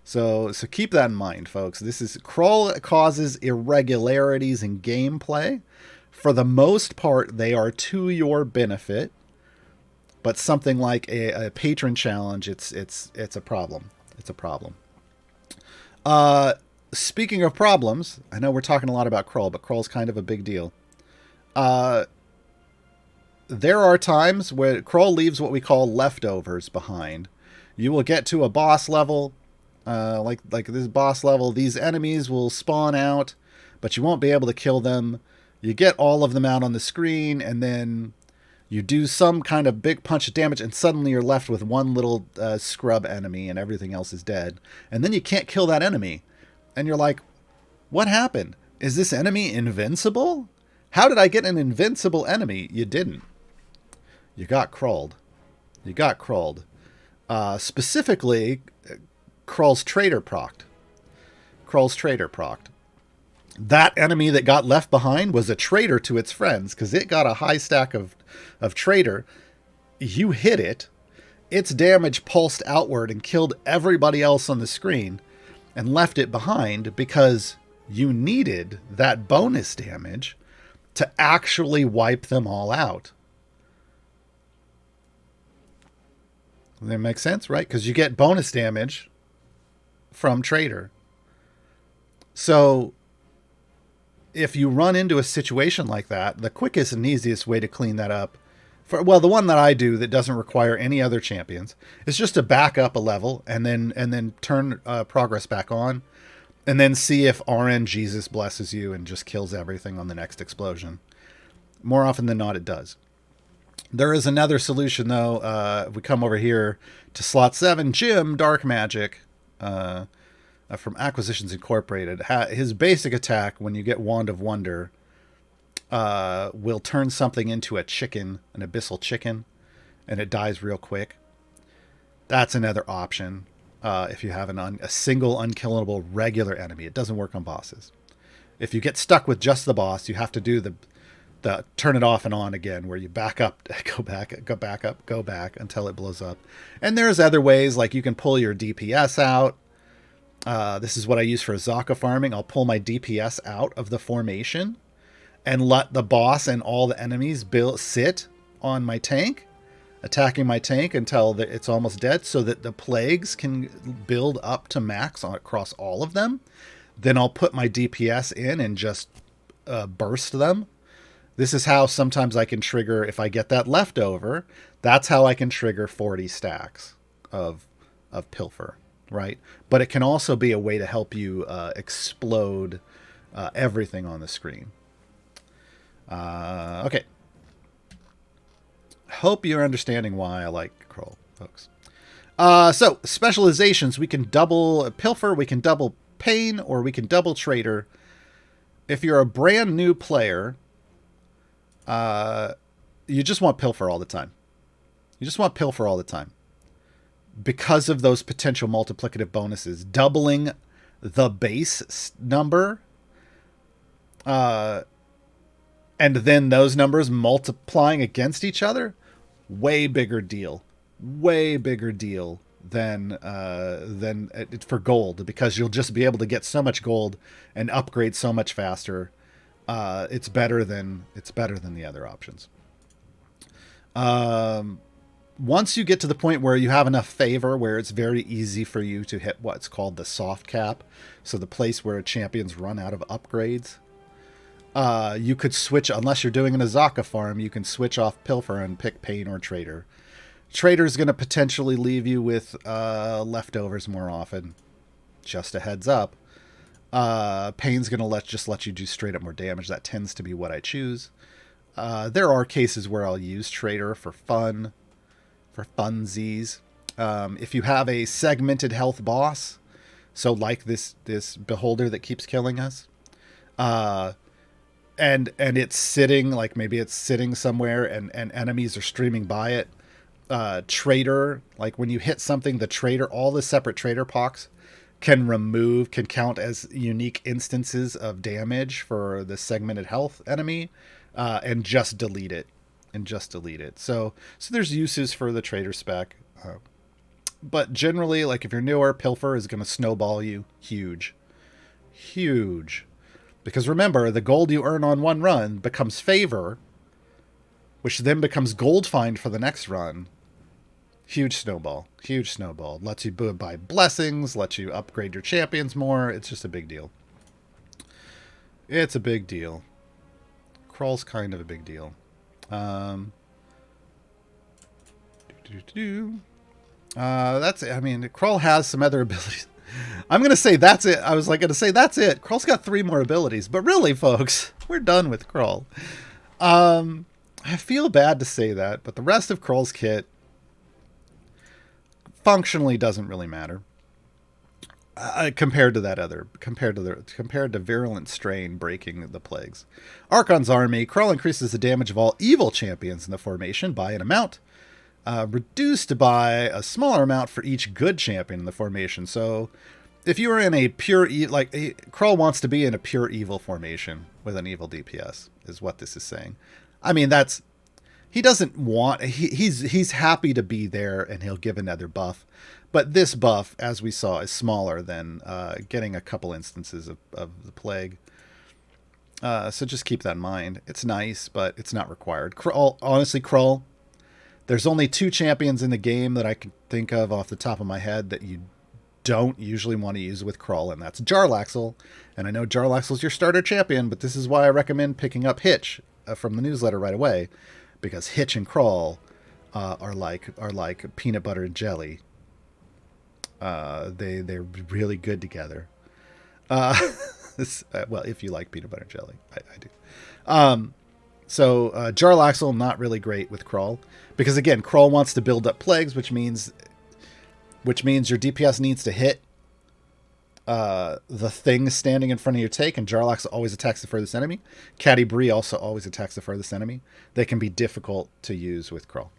So keep that in mind, folks. Krull causes irregularities in gameplay. For the most part, they are to your benefit. But something like a patron challenge, it's a problem. It's a problem. Speaking of problems, I know we're talking a lot about Krull, but Krull's kind of a big deal. There are times where Krull leaves what we call leftovers behind. You will get to a boss level. Like this boss level, these enemies will spawn out, but you won't be able to kill them. You get all of them out on the screen, and then you do some kind of big punch of damage, and suddenly you're left with one little scrub enemy, and everything else is dead. And then you can't kill that enemy. And you're like, what happened? Is this enemy invincible? How did I get an invincible enemy? You didn't. You got Krulled. You got Krulled. Specifically, Krull's Traitor procced. Krull's Traitor procced. That enemy that got left behind was a traitor to its friends because it got a high stack of Traitor. You hit it. Its damage pulsed outward and killed everybody else on the screen and left it behind because you needed that bonus damage to actually wipe them all out. That makes sense, right? Because you get bonus damage from Traitor. So if you run into a situation like that, the quickest and easiest way to clean that up, the one that I do that doesn't require any other champions, is just to back up a level and then turn progress back on, and then see if RN Jesus blesses you and just kills everything on the next explosion. More often than not, it does. There is another solution, though. If we come over here to slot 7, Jim Dark Magic from Acquisitions Incorporated. His basic attack, when you get Wand of Wonder, will turn something into a chicken, an abyssal chicken, and it dies real quick. That's another option if you have a single unkillable regular enemy. It doesn't work on bosses. If you get stuck with just the boss, you have to do the turn it off and on again, where you back up, go back until it blows up. And there's other ways, like you can pull your DPS out. This is what I use for Azaka farming. I'll pull my DPS out of the formation and let the boss and all the enemies sit on my tank, attacking my tank until it's almost dead, so that the plagues can build up to max across all of them. Then I'll put my DPS in and just burst them. This is how sometimes I can trigger, if I get that leftover, that's how I can trigger 40 stacks of pilfer, right? But it can also be a way to help you explode everything on the screen. Okay. Hope you're understanding why I like Krull, folks. So, specializations. We can double pilfer, we can double pain, or we can double traitor. If you're a brand new player, you just want pilfer all the time. You just want pilfer all the time. Because of those potential multiplicative bonuses. Doubling the base number, and then those numbers multiplying against each other, way bigger deal. Way bigger deal than for gold, because you'll just be able to get so much gold and upgrade so much faster. It's better than the other options. Once you get to the point where you have enough favor, where it's very easy for you to hit what's called the soft cap, so the place where champions run out of upgrades, you could switch, unless you're doing an Azaka farm, you can switch off pilfer and pick pain or traitor. Traitor's going to potentially leave you with leftovers more often. Just a heads up. Pain's going to just let you do straight up more damage. That tends to be what I choose. There are cases where I'll use traitor for fun, for funsies. If you have a segmented health boss, so like this beholder that keeps killing us, and it's sitting, like maybe it's sitting somewhere and enemies are streaming by it, traitor, like when you hit something, the traitor, all the separate traitor pox can count as unique instances of damage for the segmented health enemy, and just delete it. So there's uses for the traitor spec. But generally, like if you're newer, pilfer is going to snowball you huge. Because remember, the gold you earn on one run becomes favor, which then becomes gold find for the next run. Huge snowball. Lets you buy blessings, lets you upgrade your champions more. It's just a big deal. It's a big deal. Krull's kind of a big deal. That's it. I mean, Krull has some other abilities. I'm going to say that's it. I was like going to say that's it. Krull's got 3 more abilities. But really, folks, we're done with Krull. I feel bad to say that, but the rest of Krull's kit functionally doesn't really matter compared to Virulent Strain breaking the plagues. Archon's Army. Krull increases the damage of all evil champions in the formation by an amount, reduced by a smaller amount for each good champion in the formation. So if you are in a pure Krull wants to be in a pure evil formation with an evil DPS, is what this is saying. I mean, he doesn't want, he's happy to be there, and he'll give another buff. But this buff, as we saw, is smaller than getting a couple instances of the plague. So just keep that in mind. It's nice, but it's not required. Honestly, Krull, there's only 2 champions in the game that I can think of off the top of my head that you don't usually want to use with Krull, and that's Jarlaxel. And I know Jarlaxel's your starter champion, but this is why I recommend picking up Hitch from the newsletter right away, because Hitch and Krull are like peanut butter and jelly. They're really good together. Well, if you like peanut butter and jelly, I do. So Jarlaxel, not really great with Krull, because again, Krull wants to build up plagues, which means your DPS needs to hit the thing standing in front of your take, and Jarlaxle always attacks the furthest enemy. Caddy Bree also always attacks the furthest enemy. They can be difficult to use with Krull.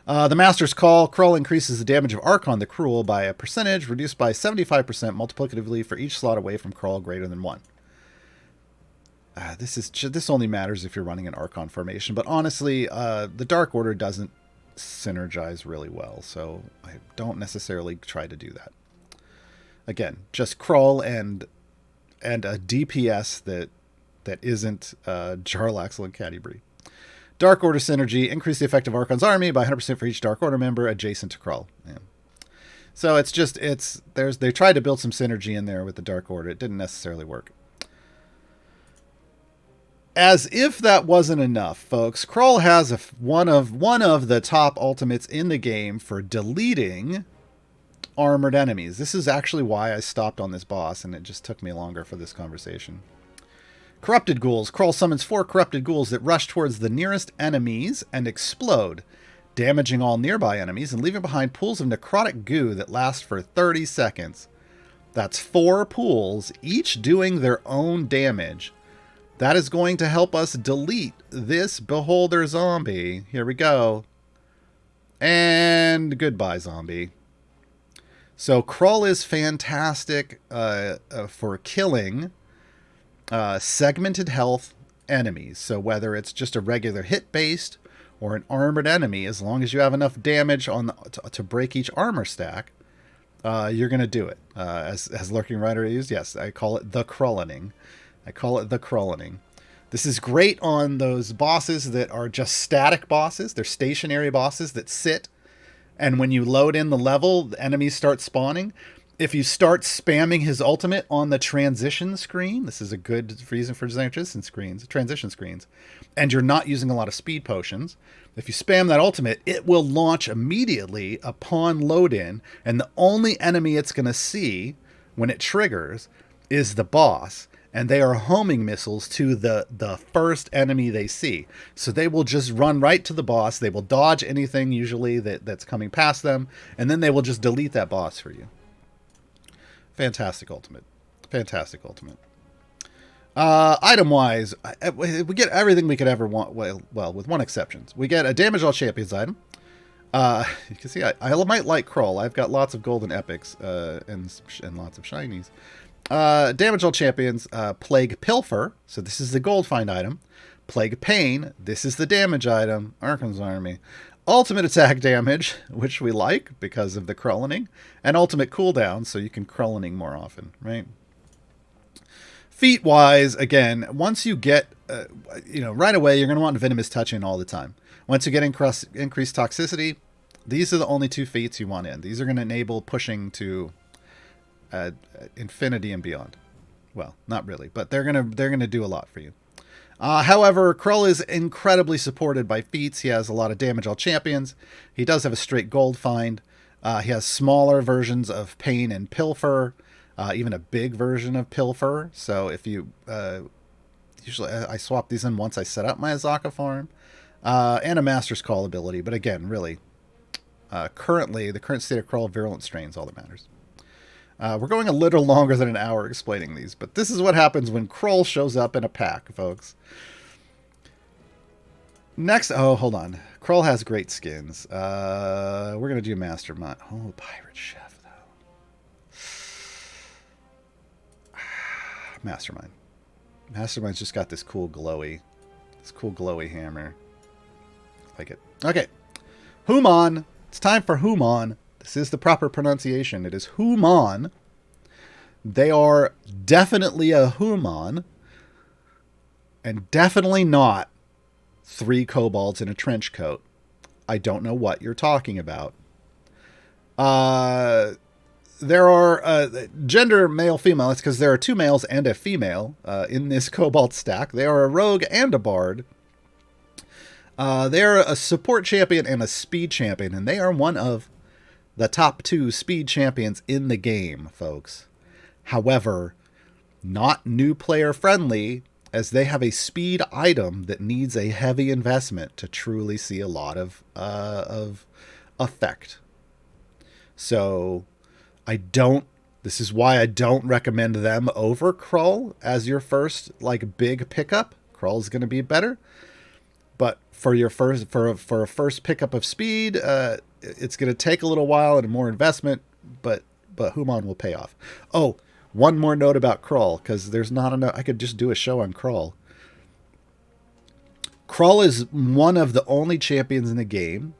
The Master's Call. Krull increases the damage of Archon the Cruel by a percentage, reduced by 75% multiplicatively for each slot away from Krull greater than 1. This only matters if you're running an Archon formation, but honestly, the Dark Order doesn't synergize really well, so I don't necessarily try to do that. Again, just Krull and a DPS that isn't Jarlaxel and Catti-Brie. Dark Order synergy. Increase the effect of Archon's army by 100% for each Dark Order member adjacent to Krull. Yeah. So they tried to build some synergy in there with the Dark Order. It didn't necessarily work. As if that wasn't enough, folks, Krull has one of the top ultimates in the game for deleting armored enemies. This is actually why I stopped on this boss, and it just took me longer for this conversation. Corrupted Ghouls. Krull summons 4 Corrupted Ghouls that rush towards the nearest enemies and explode, damaging all nearby enemies and leaving behind pools of necrotic goo that last for 30 seconds. That's 4 pools, each doing their own damage. That is going to help us delete this Beholder zombie. Here we go. And goodbye, zombie. So Krull is fantastic for killing segmented health enemies. So whether it's just a regular hit-based or an armored enemy, as long as you have enough damage to break each armor stack, you're going to do it. As Lurking Rider used, yes, I call it the Krullening. This is great on those bosses that are just static bosses. They're stationary bosses that sit, and when you load in the level, the enemies start spawning. If you start spamming his ultimate on the transition screen, this is a good reason for transition screens, and you're not using a lot of speed potions, if you spam that ultimate, it will launch immediately upon load in, and the only enemy it's going to see when it triggers is the boss. And they are homing missiles to the first enemy they see. So they will just run right to the boss. They will dodge anything usually that's coming past them. And then they will just delete that boss for you. Fantastic ultimate. Item-wise, we get everything we could ever want. Well, with one exception. We get a Damage All Champions item. You can see I might like Krull. I've got lots of golden epics and lots of shinies. Damage All Champions, Plague Pilfer, so this is the gold find item. Plague Pain, this is the damage item, Archon's Army. Ultimate attack damage, which we like because of the Krullening, and ultimate cooldown, so you can Krullening more often, right? Feat-wise, again, once you get, right away, you're going to want Venomous Touch in all the time. Once you get increased toxicity, these are the only 2 feats you want in. These are going to enable pushing to infinity and beyond. Well, not really, but they're gonna do a lot for you. However, Krull is incredibly supported by feats. He has a lot of Damage All Champions. He does have a straight gold find. He has smaller versions of Pain and Pilfer, even a big version of Pilfer. So if you usually I swap these in once I set up my Azaka farm, and a Master's Call ability. But again, really, currently the current state of Krull virulent strains all that matters. We're going a little longer than an hour explaining these, but this is what happens when Krull shows up in a pack, folks. Next, hold on. Krull has great skins. We're going to do Mastermind. Oh, Pirate Chef, though. Mastermind. Mastermind's just got this cool glowy hammer. Like it. Okay. Human. It's time for Human. This is the proper pronunciation. It is Human. They are definitely a Human. And definitely not 3 kobolds in a trench coat. I don't know what you're talking about. There are gender male female. It's because there are 2 males and a female in this kobold stack. They are a rogue and a bard. They're a support champion and a speed champion. And they are one of the top 2 speed champions in the game, folks. However, not new player friendly, as they have a speed item that needs a heavy investment to truly see a lot of effect. So this is why I don't recommend them over Krull as your first big pickup. Krull is going to be better. but for your first for a first pickup of speed, it's going to take a little while and more investment, but Human will pay off. Oh, one more note about Crawl, because there's not enough. I could just do a show on Crawl. Crawl is one of the only champions in the game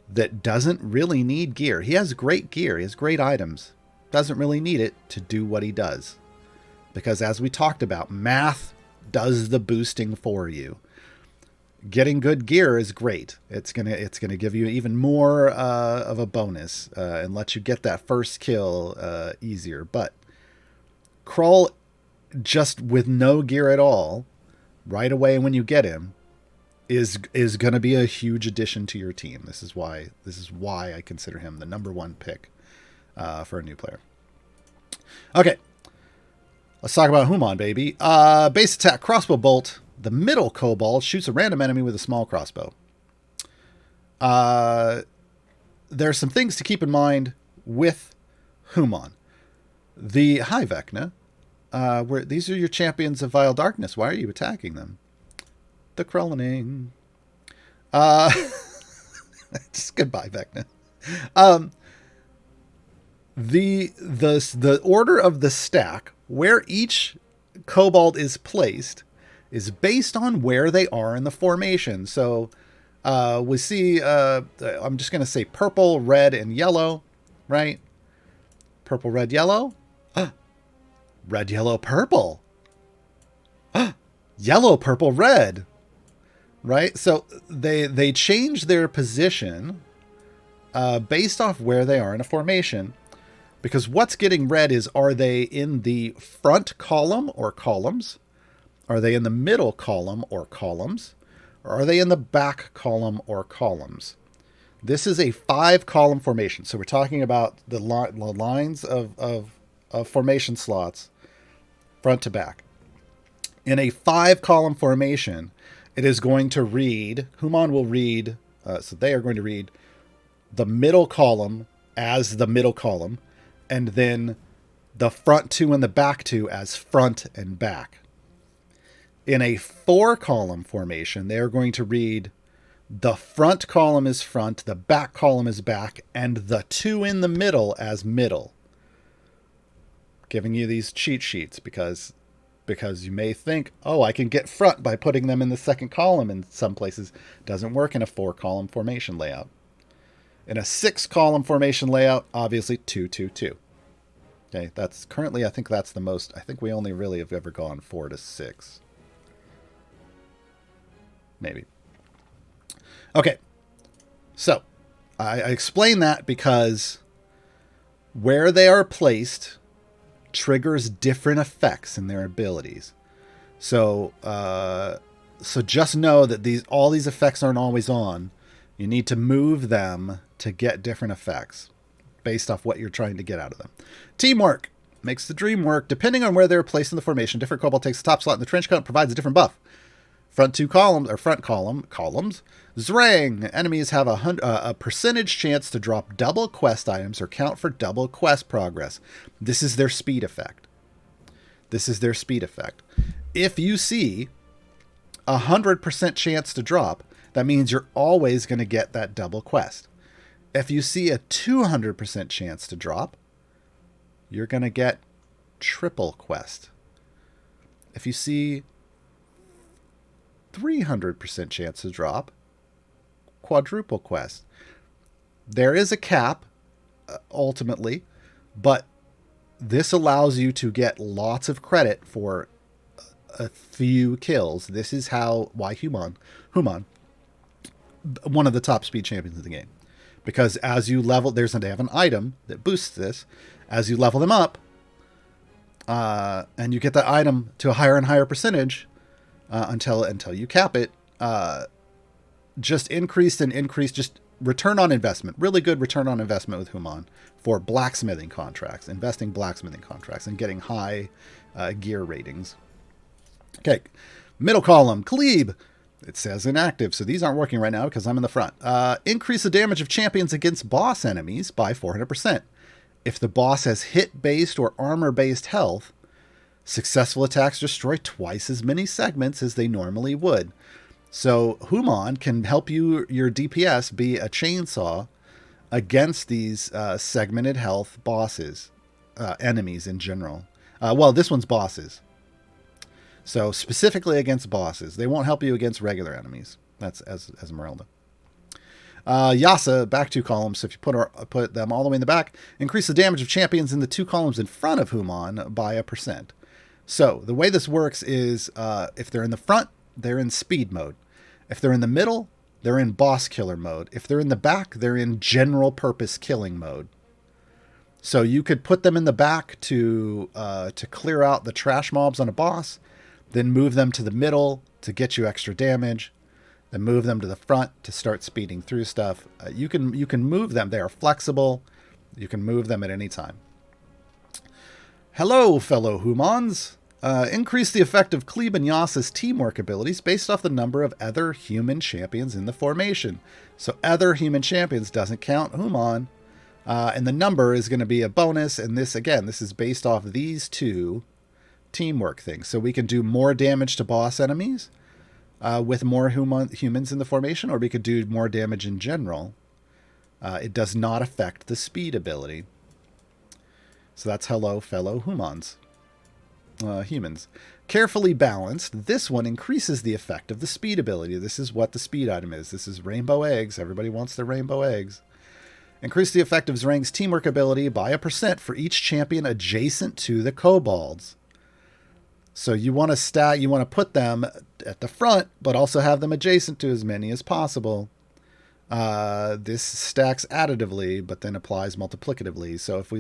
that doesn't really need gear. He has great gear. He has great items. Doesn't really need it to do what he does. Because as we talked about, math does the boosting for you. Getting good gear is great. It's gonna give you even more of a bonus and let you get that first kill easier. But Crawl, just with no gear at all, right away when you get him, is going to be a huge addition to your team. This is why I consider him the number one pick for a new player. Okay, let's talk about Human, baby. Base attack, crossbow bolt. The middle kobold shoots a random enemy with a small crossbow. There are some things to keep in mind with Human. Hi, Vecna. These are your champions of Vile Darkness. Why are you attacking them? The Krellining. Just goodbye, Vecna. The order of the stack, where each kobold is placed, is based on where they are in the formation. So we see, I'm just going to say purple, red, and yellow, right? Purple, red, yellow. Red, yellow, purple. Yellow, purple, red. Right? So they change their position based off where they are in a formation. Because what's getting read is, are they in the front column or columns? Are they in the middle column or columns? Or are they in the back column or columns? This is a 5-column formation. So we're talking about the lines of formation slots, front to back. In a 5-column formation, it is going to read, Human will read, so they are going to read the middle column as the middle column, and then the front 2 and the back 2 as front and back. In a 4-column formation, they are going to read the front column is front, the back column is back, and the 2 in the middle as middle. Giving you these cheat sheets because you may think, oh, I can get front by putting them in the second column in some places. Doesn't work in a 4-column formation layout. In a 6-column formation layout, obviously 2, 2, 2. Okay, that's currently, I think that's the most. I think we only really have ever gone 4 to 6. Maybe. Okay, so I explain that because where they are placed triggers different effects in their abilities. So just know that all these effects aren't always on. You need to move them to get different effects based off what you're trying to get out of them. Teamwork makes the dream work. Depending on where they're placed in the formation, different kobold takes the top slot in the trench coat and provides a different buff. Front 2 columns, or front columns. Zrang! Enemies have a percentage chance to drop double quest items or count for double quest progress. This is their speed effect. If you see 100% chance to drop, that means you're always going to get that double quest. If you see a 200% chance to drop, you're going to get triple quest. If you see 300% chance to drop, quadruple quest. There is a cap, ultimately, but this allows you to get lots of credit for a few kills. This is why Human, one of the top speed champions in the game. Because as you level, they have an item that boosts this. As you level them up, and you get that item to a higher and higher percentage, until you cap it, just increase, just return on investment. Really good return on investment with Human for blacksmithing contracts, investing blacksmithing contracts, and getting high gear ratings. Okay, middle column, Cleave. It says inactive, so these aren't working right now because I'm in the front. Increase the damage of champions against boss enemies by 400%. If the boss has hit-based or armor-based health, Successful attacks destroy twice as many segments as they normally would. So Human can help your DPS be a chainsaw against these segmented health bosses, enemies in general. Well, this one's bosses. So specifically against bosses. They won't help you against regular enemies. That's as Esmeralda. Yasa, back 2 columns. So if you put them all the way in the back, increase the damage of champions in the 2 columns in front of Human by 1%. So the way this works is if they're in the front, they're in speed mode. If they're in the middle, they're in boss killer mode. If they're in the back, they're in general purpose killing mode. So you could put them in the back to clear out the trash mobs on a boss, then move them to the middle to get you extra damage, then move them to the front to start speeding through stuff. You can move them. They are flexible. You can move them at any time. Hello, fellow humans. Increase the effect of Klebe and Yasa's teamwork abilities based off the number of other human champions in the formation. So other human champions doesn't count Human. And the number is going to be a bonus. And this is based off these 2 teamwork things. So we can do more damage to boss enemies with more humans in the formation, or we could do more damage in general. It does not affect the speed ability. So that's hello, fellow humans. Humans. Carefully balanced, this one increases the effect of the speed ability. This is what the speed item is. This is rainbow eggs. Everybody wants their rainbow eggs. Increase the effect of Zrang's teamwork ability by 1% for each champion adjacent to the kobolds. So you want to put them at the front, but also have them adjacent to as many as possible. This stacks additively, but then applies multiplicatively. So if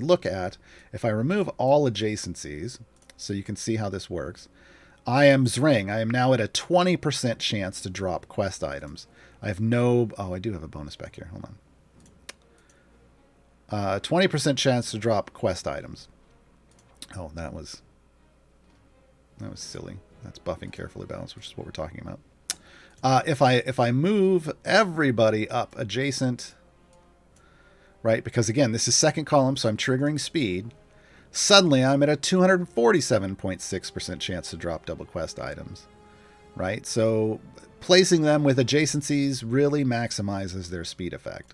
I remove all adjacencies, so you can see how this works. I am Zrang. I am now at a 20% chance to drop quest items. I do have a bonus back here. Hold on. 20% chance to drop quest items. Oh, that was silly. That's buffing carefully balanced, which is what we're talking about. If I move everybody up adjacent, right? Because again, this is second column, so I'm triggering speed. Suddenly, I'm at a 247.6% chance to drop double quest items, right? So placing them with adjacencies really maximizes their speed effect.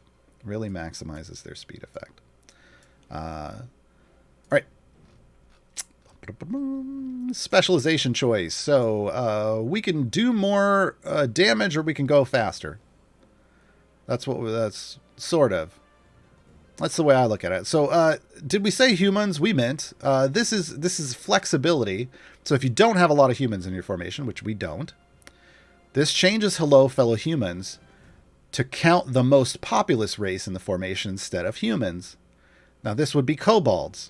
All right. Specialization choice. So we can do more damage, or we can go faster. That's sort of. That's the way I look at it. So did we say humans? We meant this is flexibility. So if you don't have a lot of humans in your formation, which we don't, this changes hello, fellow humans to count the most populous race in the formation instead of humans. Now this would be kobolds.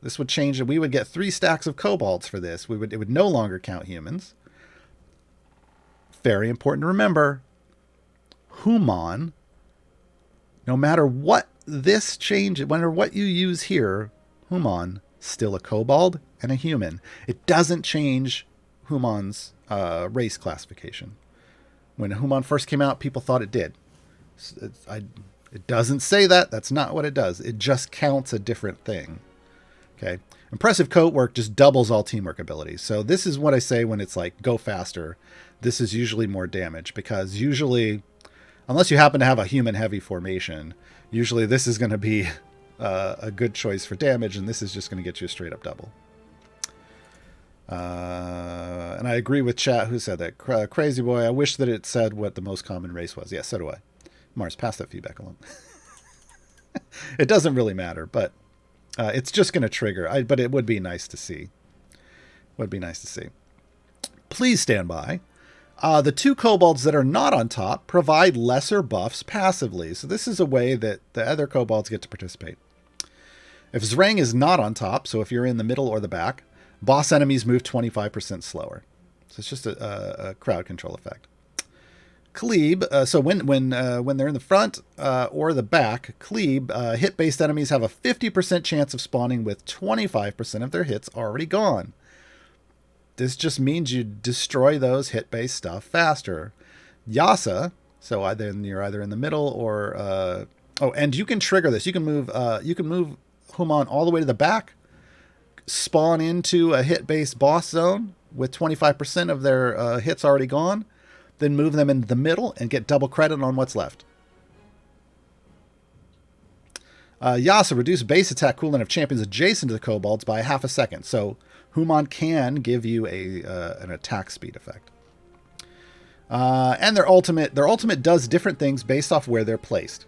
This would change it. We would get 3 stacks of kobolds for this. It would no longer count humans. Very important to remember. Human, no matter what this change, no matter what you use here, Human, still a kobold and a human. It doesn't change Human's race classification. When Human first came out, people thought it did. It doesn't say that. That's not what it does. It just counts a different thing. Okay. Impressive coat work just doubles all teamwork abilities. So this is what I say when it's like go faster. This is usually more damage, because usually, unless you happen to have a human heavy formation, usually this is going to be a good choice for damage, and this is just going to get you a straight up double. And I agree with chat who said that. Crazy boy, I wish that it said what the most common race was. Yeah, so do I. Mars, pass that feedback along. It doesn't really matter, but it's just going to trigger. But it would be nice to see. Please stand by. The 2 kobolds that are not on top provide lesser buffs passively. So this is a way that the other kobolds get to participate. If Zrang is not on top, so if you're in the middle or the back, boss enemies move 25% slower. So it's just a crowd control effect. Klebe, so when they're in the front or the back, Klebe, hit-based enemies have a 50% chance of spawning with 25% of their hits already gone. This just means you destroy those hit-based stuff faster. Yasa, so you're either in the middle or and you can trigger this. You can move Human all the way to the back, spawn into a hit-based boss zone with 25% of their hits already gone, then move them into the middle and get double credit on what's left. Yasa, reduce base attack cooldown of champions adjacent to the kobolds by half a second. So Human can give you an attack speed effect. And their ultimate does different things based off where they're placed.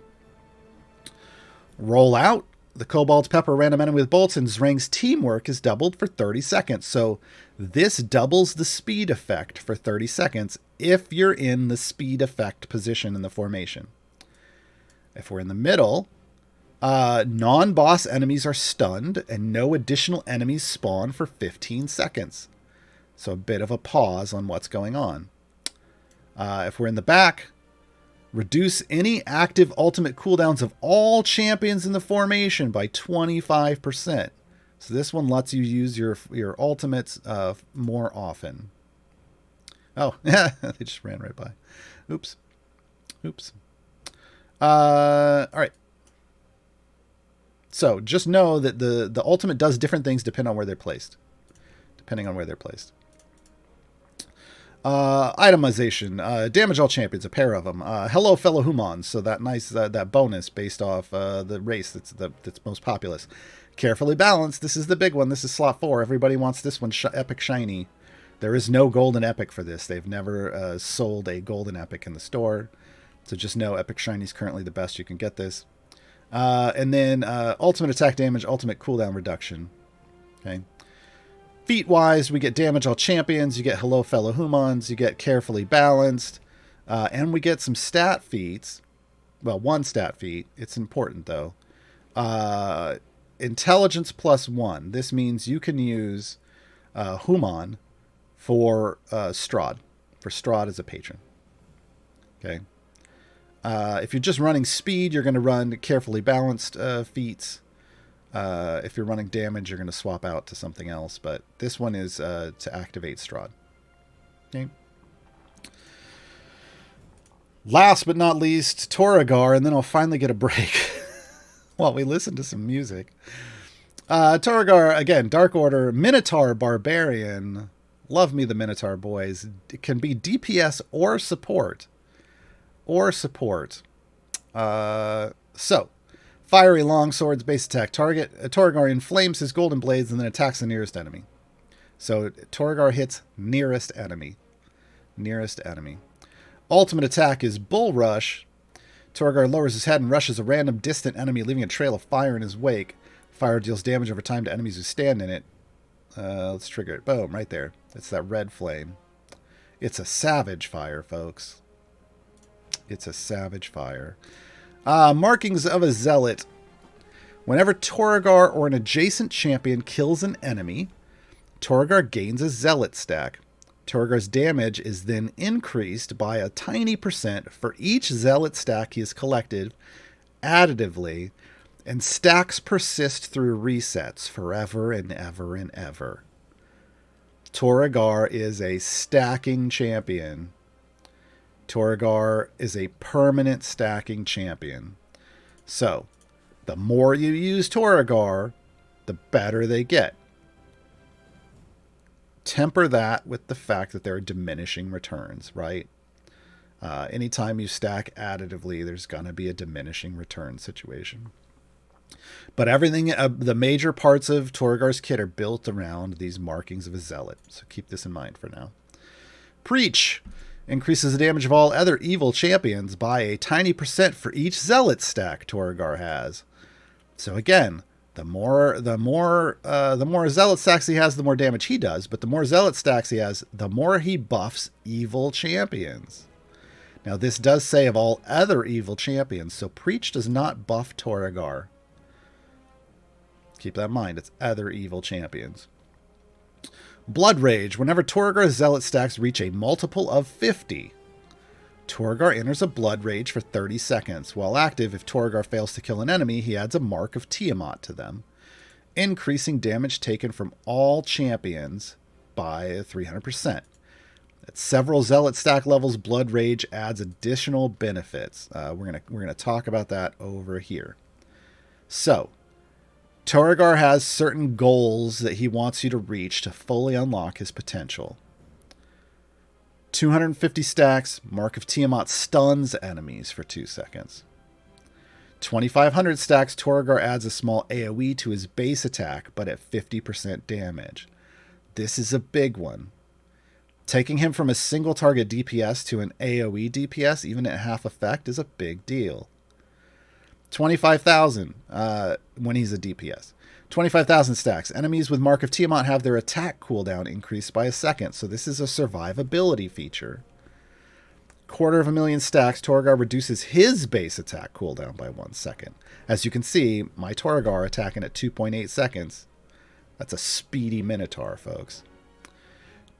Roll out. The kobolds pepper a random enemy with bolts, and Zrang's teamwork is doubled for 30 seconds. So this doubles the speed effect for 30 seconds if you're in the speed effect position in the formation. If we're in the middle, non-boss enemies are stunned, and no additional enemies spawn for 15 seconds. So a bit of a pause on what's going on. If we're in the back, reduce any active ultimate cooldowns of all champions in the formation by 25%. So this one lets you use your ultimates more often. Oh, yeah, they just ran right by. Oops. All right. So just know that the ultimate does different things depending on where they're placed. Itemization. Damage all champions, a pair of them. Hello, fellow humans. So that nice that bonus based off the race that's most populous. Carefully balanced. This is the big one. This is slot 4. Everybody wants this one. Epic shiny. There is no golden epic for this. They've never sold a golden epic in the store. So just know epic shiny is currently the best you can get this. And then ultimate attack damage, ultimate cooldown reduction. Okay. Feat-wise, we get damage all champions, you get hello fellow humans, you get carefully balanced, and we get some stat feats. Well, one stat feat. It's important, though. Intelligence +1. This means you can use Human for Strahd. For Strahd as a patron. Okay. If you're just running speed, you're going to run carefully balanced feats. If you're running damage, you're going to swap out to something else. But this one is to activate Strahd. Okay. Last but not least, Torigar, and then I'll finally get a break while we listen to some music. Torigar, again, Dark Order, Minotaur Barbarian. Love me the Minotaur boys. It can be DPS or support. So, fiery longswords, base attack target. Torigar inflames his golden blades and then attacks the nearest enemy. So, Torigar hits nearest enemy. Ultimate attack is Bull Rush. Torigar lowers his head and rushes a random distant enemy, leaving a trail of fire in his wake. Fire deals damage over time to enemies who stand in it. Let's trigger it. Boom, right there. It's that red flame. It's a savage fire, folks. It's a savage fire. Markings of a Zealot. Whenever Torigar or an adjacent champion kills an enemy, Torigar gains a Zealot stack. Torigar's damage is then increased by a tiny % for each Zealot stack he has collected additively, and stacks persist through resets forever and ever and ever. Torigar is a stacking champion. Torigar is a permanent stacking champion. So, the more you use Torigar, the better they get. Temper that with the fact that there are diminishing returns, right? Anytime you stack additively, there's going to be a diminishing return situation. But everything, the major parts of Torigar's kit are built around these markings of a Zealot. So keep this in mind for now. Preach increases the damage of all other evil champions by a tiny % for each Zealot stack Torigar has. So again, the more Zealot stacks he has, the more damage he does. But the more Zealot stacks he has, the more he buffs evil champions. Now this does say of all other evil champions, so Preach does not buff Torigar. Keep that in mind. It's other evil champions. Blood Rage. Whenever Torigar's Zealot stacks reach a multiple of 50, Torigar enters a Blood Rage for 30 seconds. While active, if Torigar fails to kill an enemy, he adds a mark of Tiamat to them, increasing damage taken from all champions by 300%. At several Zealot stack levels, Blood Rage adds additional benefits. We're gonna talk about that over here. So, Torigar has certain goals that he wants you to reach to fully unlock his potential. 250 stacks, Mark of Tiamat stuns enemies for 2 seconds. 2,500 stacks, Torigar adds a small AoE to his base attack, but at 50% damage. This is a big one. Taking him from a single target DPS to an AoE DPS, even at half effect, is a big deal. 25,000 when he's a DPS. 25,000 stacks. Enemies with Mark of Tiamat have their attack cooldown increased by a second, so this is a survivability feature. 250,000 stacks, Torgar reduces his base attack cooldown by 1 second. As you can see, my Torgar attacking at 2.8 seconds. That's a speedy Minotaur, folks.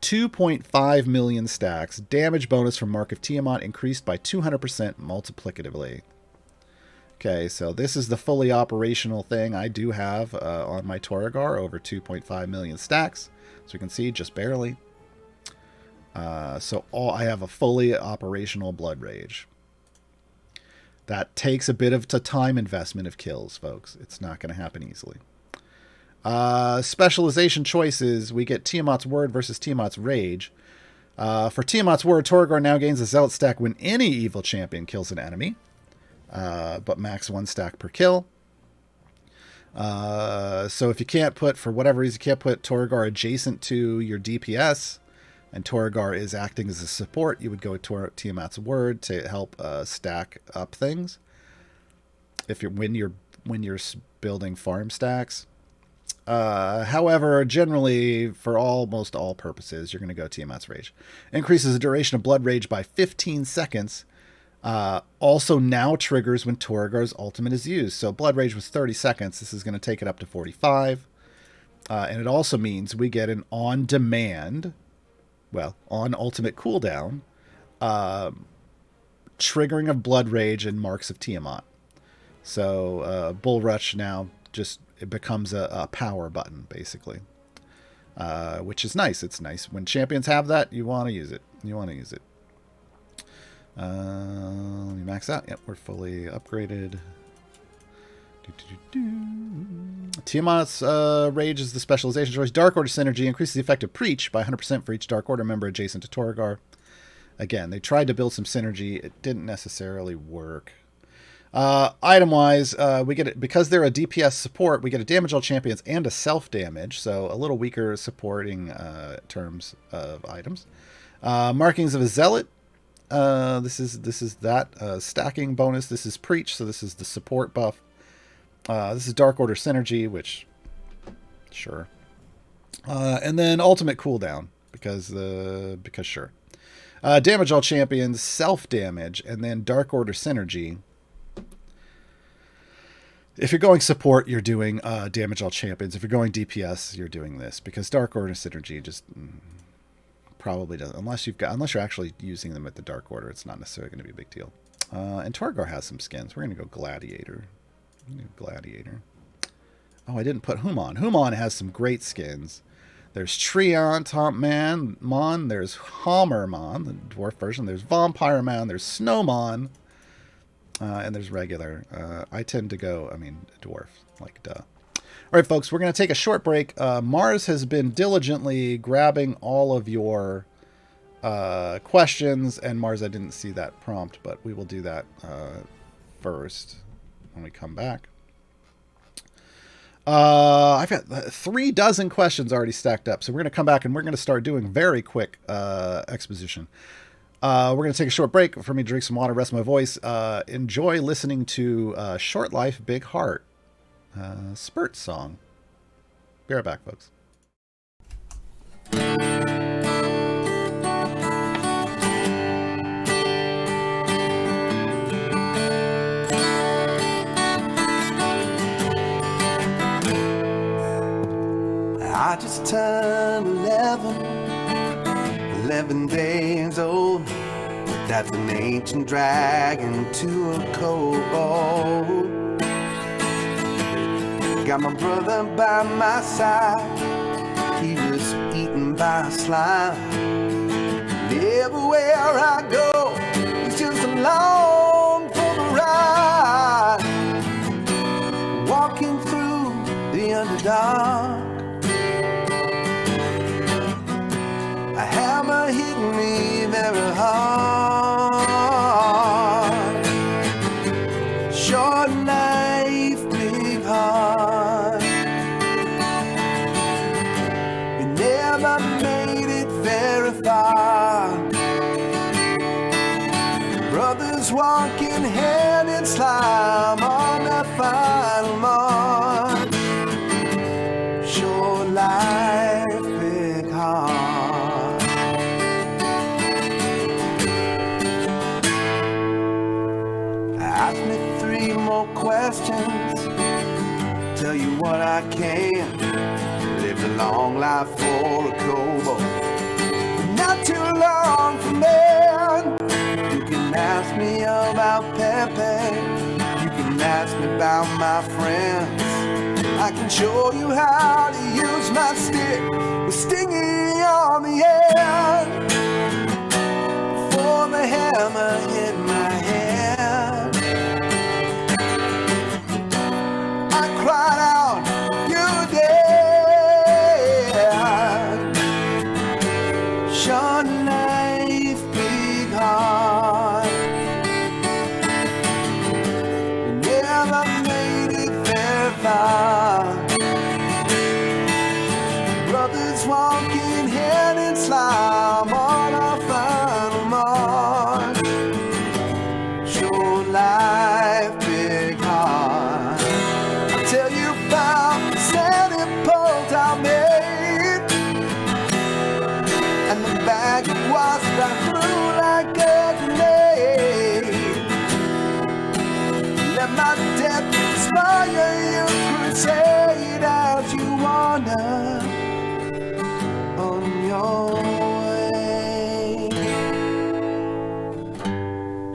2.5 million stacks. Damage bonus from Mark of Tiamat increased by 200% multiplicatively. Okay, so this is the fully operational thing I do have on my Torigar, over 2.5 million stacks. So you can see, just barely. I have a fully operational Blood Rage. That takes a bit of time investment of kills, folks. It's not going to happen easily. Specialization choices, we get Tiamat's Word versus Tiamat's Rage. For Tiamat's Word, Torigar now gains a Zealot stack when any evil champion kills an enemy. But max 1 stack per kill. So if you can't put, for whatever reason, you can't put Torigar adjacent to your DPS, and Torigar is acting as a support, you would go to Tiamat's Word to help stack up things. If you're when you're building farm stacks. However, generally, for almost all purposes, you're going to go Tiamat's Rage. Increases the duration of Blood Rage by 15 seconds. Also now triggers when Torigar's ultimate is used. So Blood Rage was 30 seconds. This is going to take it up to 45. And it also means we get an on-demand, on ultimate cooldown, triggering of Blood Rage and Marks of Tiamat. So Bull Rush now it becomes a power button, basically. Which is nice. It's nice. When champions have that, you want to use it. Let me max out. Yep, we're fully upgraded. Tiamat's Rage is the specialization choice. Dark Order synergy increases the effect of Preach by 100% for each Dark Order member adjacent to Torigar. Again, they tried to build some synergy. It didn't necessarily work. Item-wise, we get it because they're a DPS support. We get a damage all champions and a self-damage, so a little weaker supporting terms of items. Markings of a Zealot. This is that stacking bonus. This is Preach, so this is the support buff. This is Dark Order synergy, which sure. And then ultimate cooldown because sure. Damage all champions, self damage, and then Dark Order synergy. If you're going support, you're doing damage all champions. If you're going DPS, you're doing this because Dark Order synergy just probably doesn't, unless you're actually using them at the Dark Order. It's not necessarily going to be a big deal. And Torgar has some skins. We're going to go Gladiator. Oh, I didn't put Human. Human has some great skins. There's Treant Mon. There's Hammermon, the dwarf version. There's Vampiremon. There's Snowmon. And there's regular. I tend to go, dwarf. Like, duh. All right, folks, we're going to take a short break. Mars has been diligently grabbing all of your questions. And Mars, I didn't see that prompt, but we will do that first when we come back. I've got 36 questions already stacked up. So we're going to come back and we're going to start doing very quick exposition. We're going to take a short break for me to drink some water, rest my voice. Enjoy listening to Short Life, Big Heart. Spurt song. Be right back, folks. I just turned 11 days old. That's an ancient dragon to a kobold. Got my brother by my side. He was eaten by slime. And everywhere I go, it's just along for the ride. Walking through the dark. A hammer hit me very hard. Short life, big heart. We never made it very far. Brothers walking hand in slime on that final march. Short life, big heart. Ask me 3 more questions, tell you what I can. Lived a long life for a kobold, not too long for man. You can ask me about Pepe, you can ask me about my friends. I can show you how to use my stick with stingy on the end. Before the hammer hit my head, I cried out, "You're dead." Short life, big heart. We never made it very far. Brothers walking hand in slime on our final march. Short life, big heart. I'll tell you about the sandy poles I made, and the bag of wasp I threw like a grenade. Let my death inspire you, crusade as you wander on your way.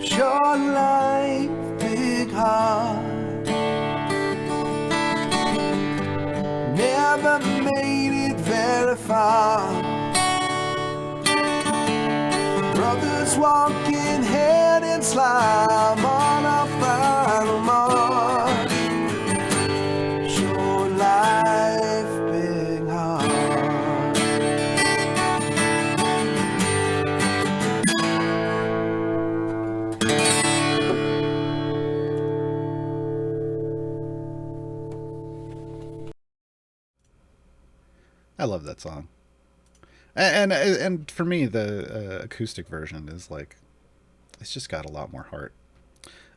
Short life, big heart. Never made it very far. Brothers walking hand in slime on our final march. Short life, big heart. I love that song. And for me, the acoustic version is like, it's just got a lot more heart.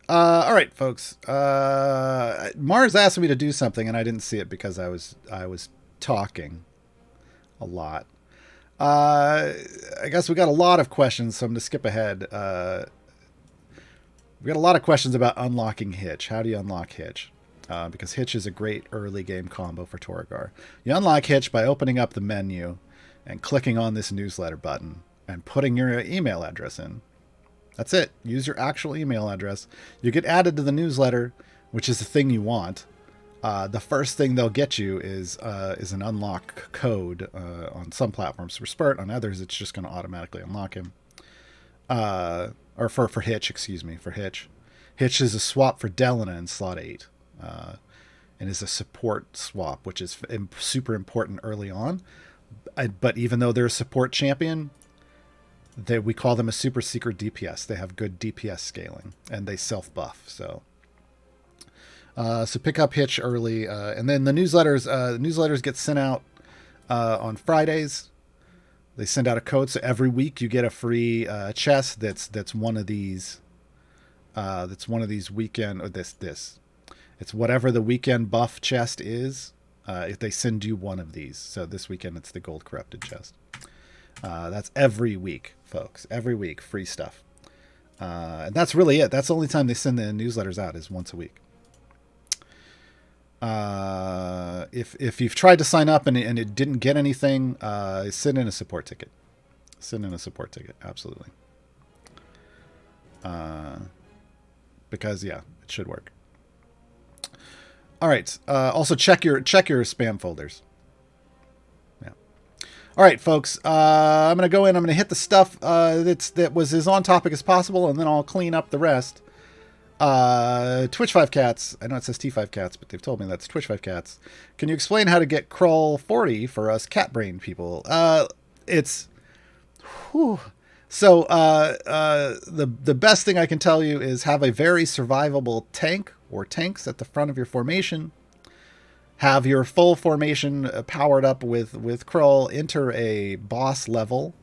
All right, folks. Mars asked me to do something, and I didn't see it because I was talking a lot. I guess we got a lot of questions, so I'm going to skip ahead. We got a lot of questions about unlocking Hitch. How do you unlock Hitch? Because Hitch is a great early game combo for Torigar. You unlock Hitch by opening up the menu and clicking on this newsletter button and putting your email address in. That's it. Use your actual email address. You get added to the newsletter, which is the thing you want. The first thing they'll get you is an unlock code on some platforms for Spurt. On others, it's just going to automatically unlock him. Or for Hitch, excuse me, for Hitch. Hitch is a swap for Delana in slot 8. And is a support swap, which is super important early on. But even though they're a support champion, we call them a super secret DPS. They have good DPS scaling, and they self-buff. So pick up Hitch early. And then the newsletters get sent out on Fridays. They send out a code, so every week you get a free chest that's one of these. That's one of these weekend, or this. It's whatever the weekend buff chest is. If they send you one of these. So this weekend it's the gold corrupted chest. That's every week, folks. Every week, free stuff. And that's really it. That's the only time they send the newsletters out, is once a week. If you've tried to sign up and it didn't get anything, send in a support ticket. Send in a support ticket, absolutely. Because yeah, it should work. All right. Also check your spam folders. Yeah. All right, folks. I'm gonna go in. I'm gonna hit the stuff that was as on topic as possible, and then I'll clean up the rest. Twitch 5 Cats. I know it says T5 Cats, but they've told me that's Twitch 5 Cats. Can you explain how to get Crawl 40 for us cat brain people? It's... Whew. So the best thing I can tell you is have a very survivable tank or tanks at the front of your formation. Have your full formation powered up with Krull. Enter a boss level,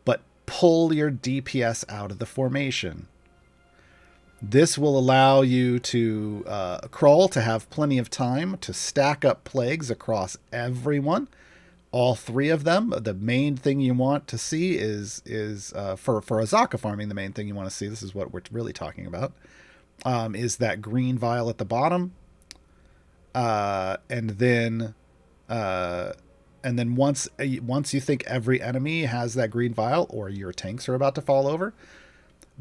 but pull your DPS out of the formation. This will allow you to Krull to have plenty of time to stack up plagues across everyone. All three of them. The main thing you want to see is for Azaka farming. The main thing you want to see. This is what we're really talking about. Is that green vial at the bottom, and then once you think every enemy has that green vial, or your tanks are about to fall over,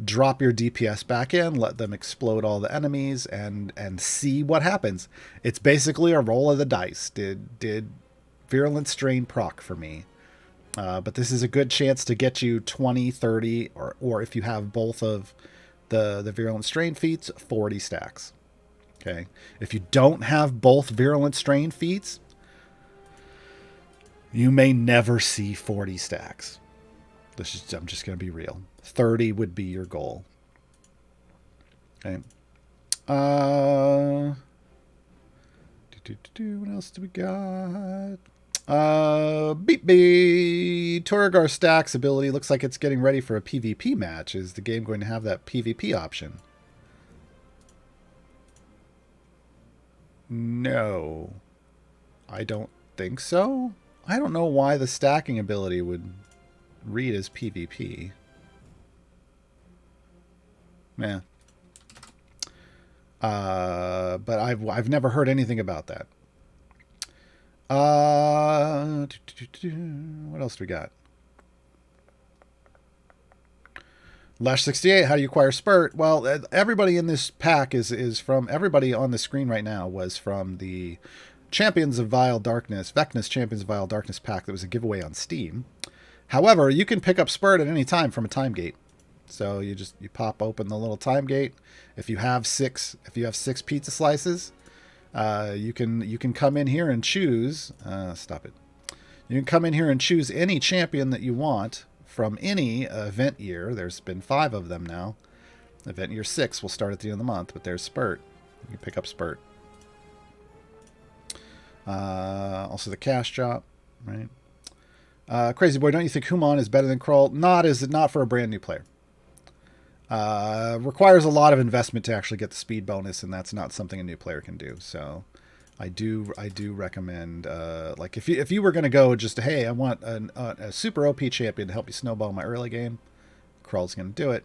drop your DPS back in, let them explode all the enemies, and see what happens. It's basically a roll of the dice. Did Virulent Strain proc for me? But this is a good chance to get you 20, 30, or if you have both of the Virulent Strain feats, 40 stacks. Okay. If you don't have both Virulent Strain feats, you may never see 40 stacks. I'm just going to be real. 30 would be your goal. Okay. What else do we got? Beep. Torigar stacks ability looks like it's getting ready for a PvP match. Is the game going to have that PvP option? No. I don't think so. I don't know why the stacking ability would read as PvP. Yeah. But I've never heard anything about that. What else do we got? Lash 68, how do you acquire Spurt? Well, everybody in this pack is from... Everybody on the screen right now was from the Champions of Vile Darkness, Vecna's Champions of Vile Darkness pack that was a giveaway on Steam. However, you can pick up Spurt at any time from a time gate. So you pop open the little time gate. If you have six pizza slices, you can come in here and choose. Stop it. You can come in here and choose any champion that you want from any event year. There's been 5 of them now. Event year 6 will start at the end of the month, but there's Spurt. You can pick up Spurt. Also the cash drop, right? Crazy Boy, don't you think Human is better than Krull? Not for a brand new player. Requires a lot of investment to actually get the speed bonus, and that's not something a new player can do. So I do recommend, like if you were going to go just, hey, I want a super OP champion to help me snowball my early game, Krull's going to do it.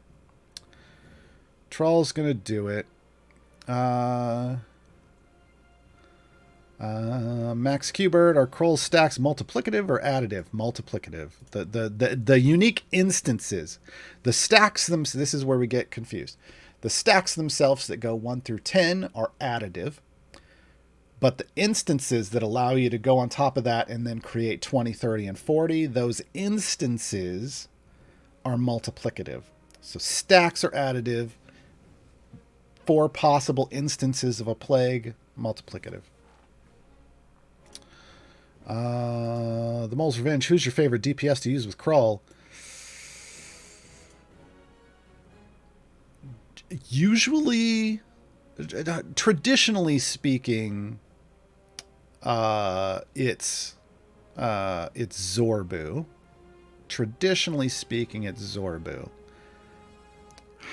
Troll's going to do it. Max Qbert, are Krull stacks multiplicative or additive? Multiplicative. The unique instances, the stacks them. This is where we get confused. The stacks themselves that go 1 through 10 are additive, but the instances that allow you to go on top of that and then create 20, 30, and 40, those instances are multiplicative. So stacks are additive. 4 possible instances of a plague, multiplicative. The Mole's Revenge. Who's your favorite DPS to use with Krull? Usually, traditionally speaking, it's Zorbu. Traditionally speaking, it's Zorbu.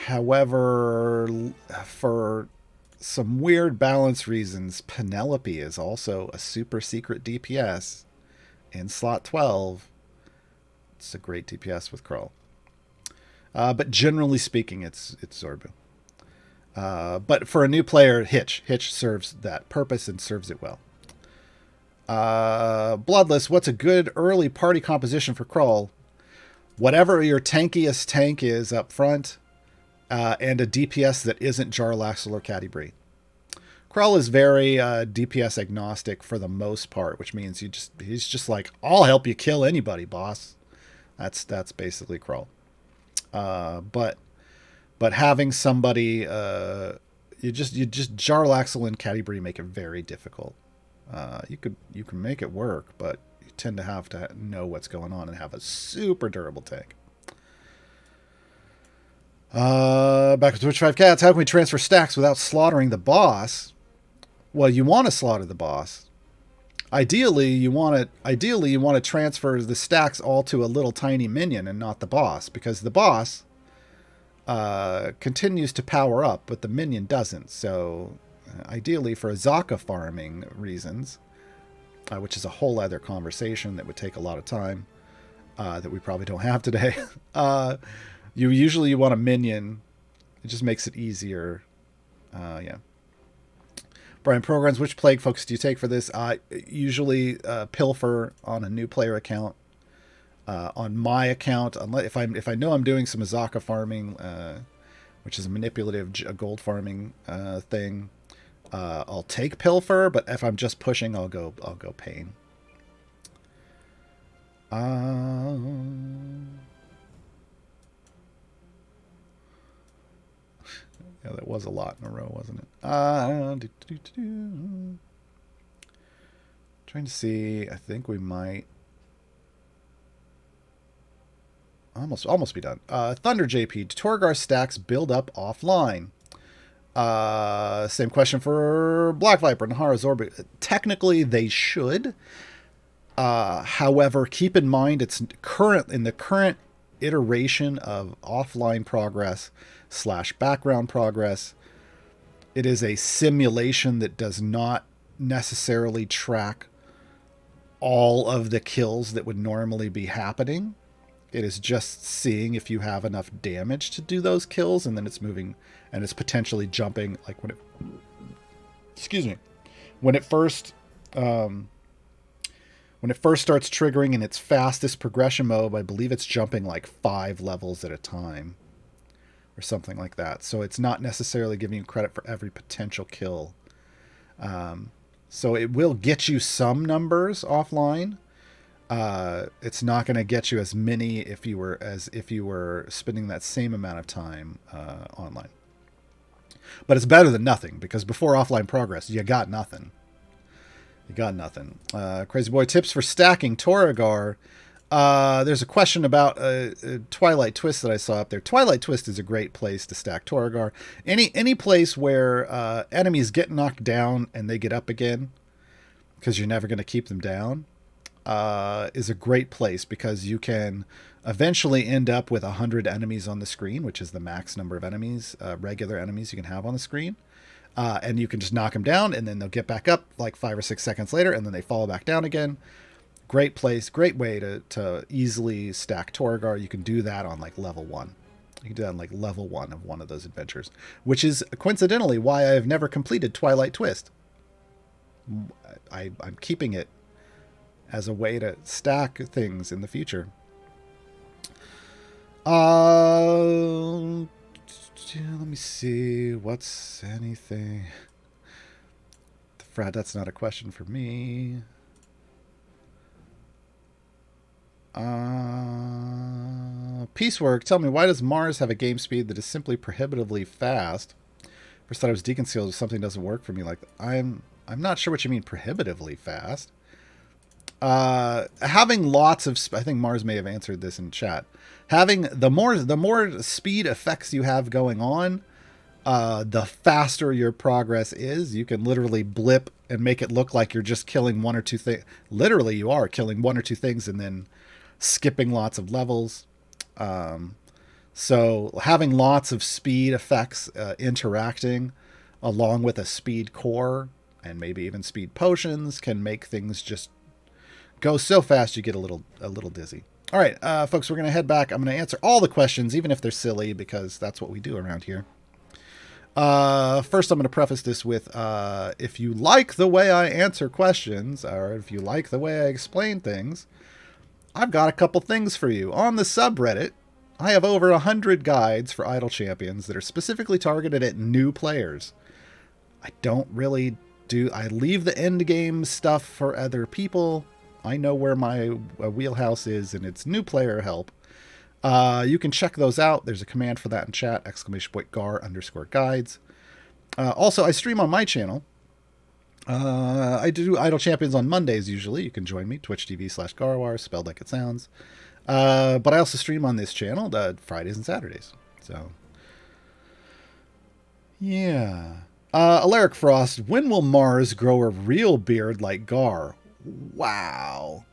However, for some weird balance reasons, Penelope is also a super secret DPS in slot 12. It's a great DPS with Krull. But generally speaking, it's Zorbu. But for a new player, Hitch serves that purpose and serves it well. Bloodless, what's a good early party composition for Krull? Whatever your tankiest tank is up front, and a DPS that isn't Jarlaxel or Catti-Brie. Krull is very DPS agnostic for the most part, which means he's just like, I'll help you kill anybody, boss. That's basically Krull. But But having somebody, you just Jarlaxel and Catti make it very difficult. You can make it work, but you tend to have to know what's going on and have a super durable tank. Back to Twitch 5 Cats. How can we transfer stacks without slaughtering the boss? Well, you want to slaughter the boss. Ideally, you want to transfer the stacks all to a little tiny minion and not the boss, because the boss continues to power up, but the minion doesn't. So, ideally, for Azaka farming reasons, which is a whole other conversation that would take a lot of time that we probably don't have today. You want a minion. It just makes it easier. Yeah. Brian Programs, which plague focus do you take for this? Usually Pilfer on a new player account. On my account, if I know I'm doing some Azaka farming, which is a manipulative gold farming thing, I'll take Pilfer. But if I'm just pushing, I'll go Pain. Yeah, that was a lot in a row, wasn't it? Trying to see. I think we might almost be done. Thunder JP. Do Torigar stacks build up offline? Same question for Black Viper and Nahara Zorba. Technically, they should. However, keep in mind it's in the current iteration of offline progress / background progress. It is a simulation that does not necessarily track all of the kills that would normally be happening. It is just seeing if you have enough damage to do those kills, and then it's moving and it's potentially jumping. Like when it first starts triggering in its fastest progression mode, I believe it's jumping like 5 levels at a time or something like that. So it's not necessarily giving you credit for every potential kill. So it will get you some numbers offline. It's not going to get you as many if you were spending that same amount of time online. But it's better than nothing, because before offline progress, you got nothing. Crazy Boy, tips for stacking Torigar. There's a question about Twilight Twist that I saw up there. Twilight Twist is a great place to stack Torigar. Any place where enemies get knocked down and they get up again, because you're never going to keep them down, is a great place, because you can eventually end up with 100 enemies on the screen, which is the max number of enemies, regular enemies you can have on the screen. And you can just knock them down, and then they'll get back up like 5 or 6 seconds later, and then they fall back down again. Great place, great way to easily stack Torigar. You can do that on like level 1. You can do that on like level 1 of one of those adventures, which is coincidentally why I have never completed Twilight Twist. I'm keeping it as a way to stack things in the future. Let me see. What's anything? Fred, that's not a question for me. Piecework, tell me, why does Mars have a game speed that is simply prohibitively fast? First thought it was Deacon Seals, if something doesn't work for me. Like, I'm not sure what you mean prohibitively fast. Having lots of, I think Mars may have answered this in chat. Having the more speed effects you have going on, the faster your progress is. You can literally blip and make it look like you're just killing 1 or 2 things. Literally, you are killing 1 or 2 things and then skipping lots of levels. So having lots of speed effects interacting along with a speed core and maybe even speed potions can make things just go so fast you get a little dizzy. All right, folks, we're going to head back. I'm going to answer all the questions, even if they're silly, because that's what we do around here. First, I'm going to preface this with, if you like the way I answer questions, or if you like the way I explain things, I've got a couple things for you. On the subreddit, I have over 100 guides for Idle Champions that are specifically targeted at new players. I don't really I leave the end game stuff for other people. I know where my wheelhouse is, and it's new player help. You can check those out. There's a command for that in chat, !gar_guides. Also, I stream on my channel. I do Idle Champions on Mondays usually. You can join me, twitch.tv/Gaarawarr, spelled like it sounds. But I also stream on this channel Fridays and Saturdays. So, yeah. Alaric Frost, when will Mars grow a real beard like Gar? Wow.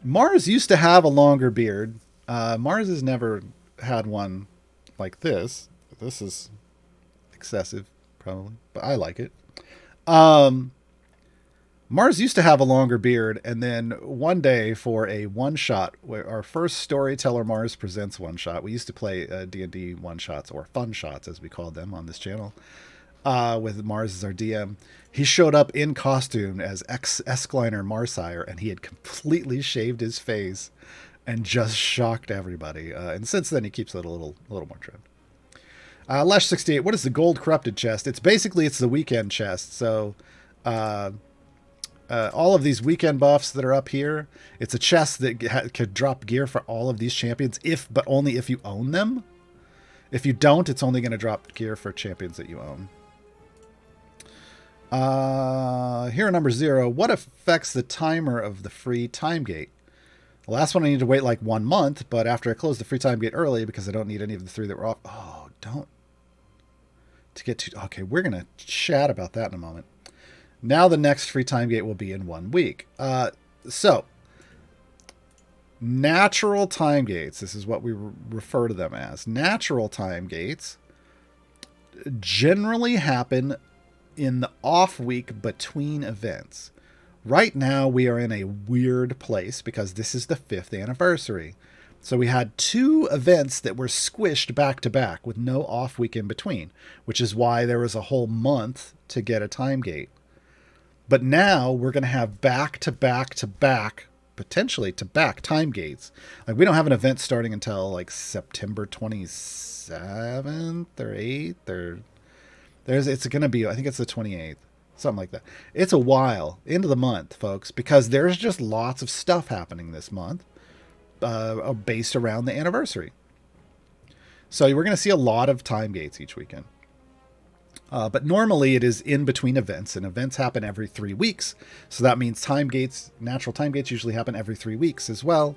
Mars used to have a longer beard. Mars has never had one like this. This is excessive, probably, but I like it. Mars used to have a longer beard, and then one day for a one-shot, our first Storyteller Mars Presents one-shot, we used to play D&D one-shots, or fun shots as we called them on this channel, with Mars as our DM. He showed up in costume as Eskliner Marsire, and he had completely shaved his face and just shocked everybody. And since then, he keeps it a little more trimmed. Lesh68, what is the gold corrupted chest? It's the weekend chest. So all of these weekend buffs that are up here, it's a chest that could drop gear for all of these champions, but only if you own them. If you don't, it's only going to drop gear for champions that you own. Hero number 0. What affects the timer of the free time gate? The last one I need to wait like 1 month, but after I close the free time gate early because I don't need any of the 3 that were off. Oh, don't. Okay, we're going to chat about that in a moment. Now the next free time gate will be in 1 week. So, natural time gates, this is what we refer to them as. Natural time gates generally happen in the off week between events. Right now, we are in a weird place because this is the 5th anniversary. So we had 2 events that were squished back to back with no off week in between, which is why there was a whole month to get a time gate. But now we're going to have back to back to back, potentially to back time gates. Like, we don't have an event starting until like September 27th or 8th or it's going to be, I think it's the 28th. Something like that. It's a while into the month, folks, because there's just lots of stuff happening this month based around the anniversary. So we're going to see a lot of time gates each weekend. But normally it is in between events, and events happen every 3 weeks. So that means natural time gates usually happen every 3 weeks as well,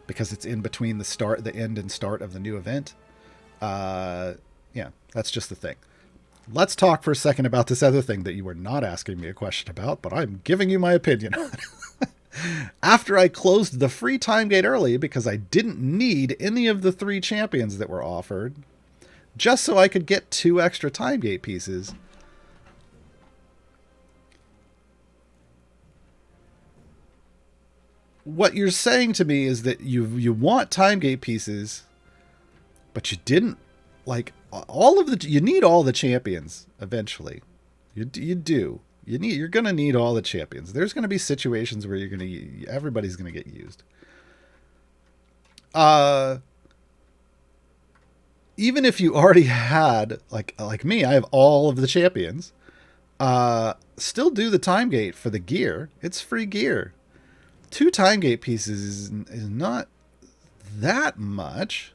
because it's in between the end and start of the new event. Yeah, that's just the thing. Let's talk for a second about this other thing that you were not asking me a question about, but I'm giving you my opinion on it. After I closed the free time gate early because I didn't need any of the 3 champions that were offered, just so I could get 2 extra time gate pieces, what you're saying to me is that you want time gate pieces, but you didn't like you need all the champions eventually. You do. You're going to need all the champions. There's going to be situations where everybody's going to get used. Even if you already had, like me, I have all of the champions, still do the time gate for the gear. It's free gear. 2 time gate pieces is not that much.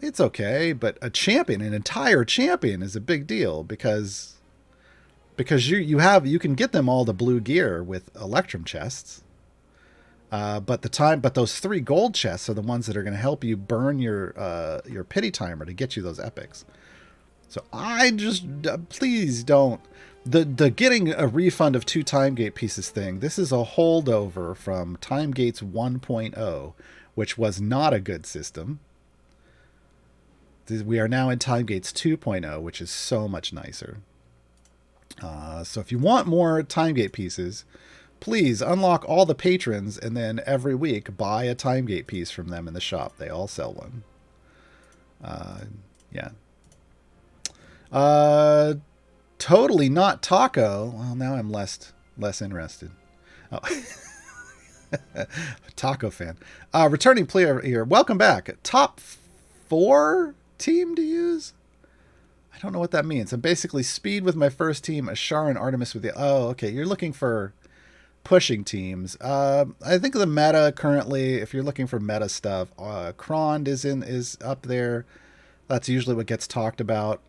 It's okay, but an entire champion is a big deal because you can get them all the blue gear with Electrum chests. But those 3 gold chests are the ones that are going to help you burn your pity timer to get you those epics. So I just please don't the getting a refund of 2 time gate pieces thing. This is a holdover from Time Gates 1.0, which was not a good system. We are now in Time Gates 2.0, which is so much nicer. So if you want more time gate pieces, please unlock all the patrons, and then every week buy a time gate piece from them in the shop. They all sell one. Yeah. Totally not taco. Well, now I'm less interested. Oh. Taco fan. Returning player here. Welcome back. Top 4 team to use? I don't know what that means. I'm basically speed with my first team, Ashar and Artemis with the... Oh, okay. You're looking for pushing teams. I think the meta currently, if you're looking for meta stuff, Krond is up there. That's usually what gets talked about.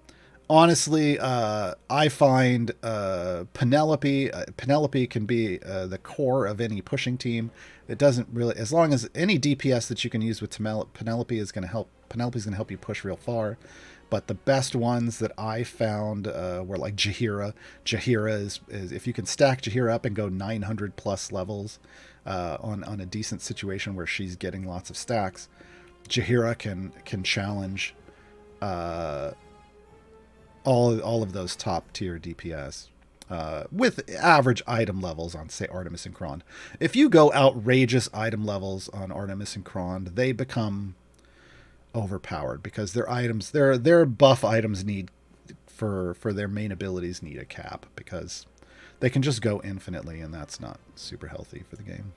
Honestly, I find Penelope. Penelope can be the core of any pushing team. It doesn't really, as long as any DPS that you can use with Penelope is going to help. Penelope's going to help you push real far. But the best ones that I found were like Jaheira. Jaheira is if you can stack Jaheira up and go 900 plus levels on a decent situation where she's getting lots of stacks, Jaheira can challenge all of those top tier DPS with average item levels on, say, Artemis and Krond. If you go outrageous item levels on Artemis and Krond, they become overpowered because their items, their buff items need for their main abilities need a cap because they can just go infinitely, and that's not super healthy for the game.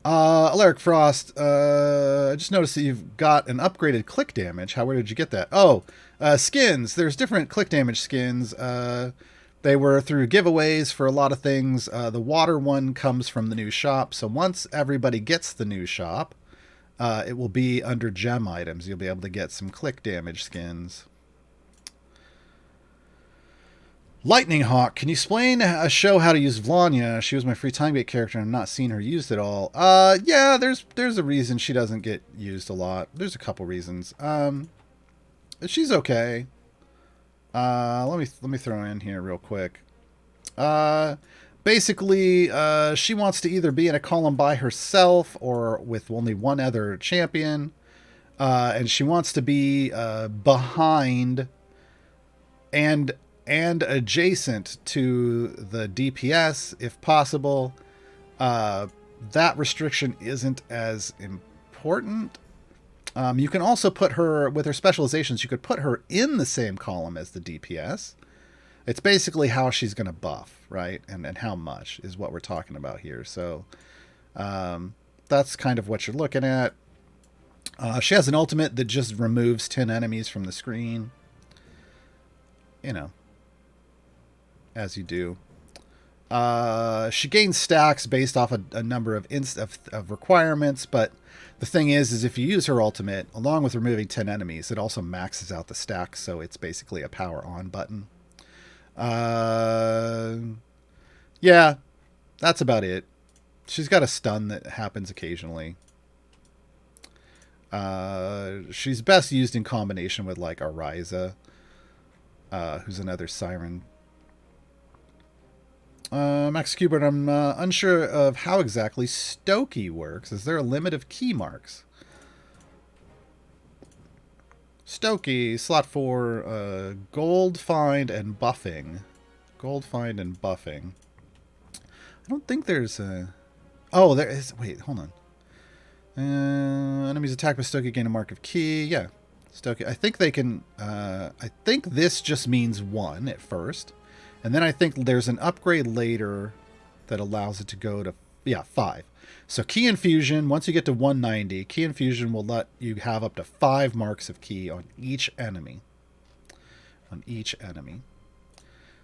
Alaric Frost, I just noticed that you've got an upgraded click damage. Where did you get that? Oh, skins. There's different click damage skins. They were through giveaways for a lot of things. The water one comes from the new shop. So once everybody gets the new shop, it will be under gem items. You'll be able to get some click damage skins. Lightning Hawk, can you explain a show how to use Vlanya? She was my free time gate character and I'm not seeing her used at all. Yeah, there's a reason she doesn't get used a lot. There's a couple reasons. She's okay. Let me throw in here real quick. Basically, she wants to either be in a column by herself or with only one other champion. And she wants to be behind and adjacent to the DPS if possible. That restriction isn't as important. You can also put her, with her specializations, you could put her in the same column as the DPS. It's basically how she's going to buff, right? And how much is what we're talking about here. So that's kind of what you're looking at. She has an ultimate that just removes 10 enemies from the screen. You know, as you do. She gains stacks based off a number of requirements, but the thing is if you use her ultimate, along with removing 10 enemies, it also maxes out the stacks, so it's basically a power on button. Yeah, that's about it. She's got a stun that happens occasionally. She's best used in combination with, like, Ariza, who's another Siren. Max Cubert, I'm unsure of how exactly Stokey works. Is there a limit of key marks? Stokey, slot 4, gold find and buffing. Gold find and buffing. I don't think there's a... Oh, there is... Wait, hold on. Enemies attacked by Stokey gain a mark of key. Yeah, Stokey. I think they can... I think this just means 1 at first. And then I think there's an upgrade later that allows it to go to, 5. So key infusion, once you get to 190, key infusion will let you have up to 5 marks of key on each enemy.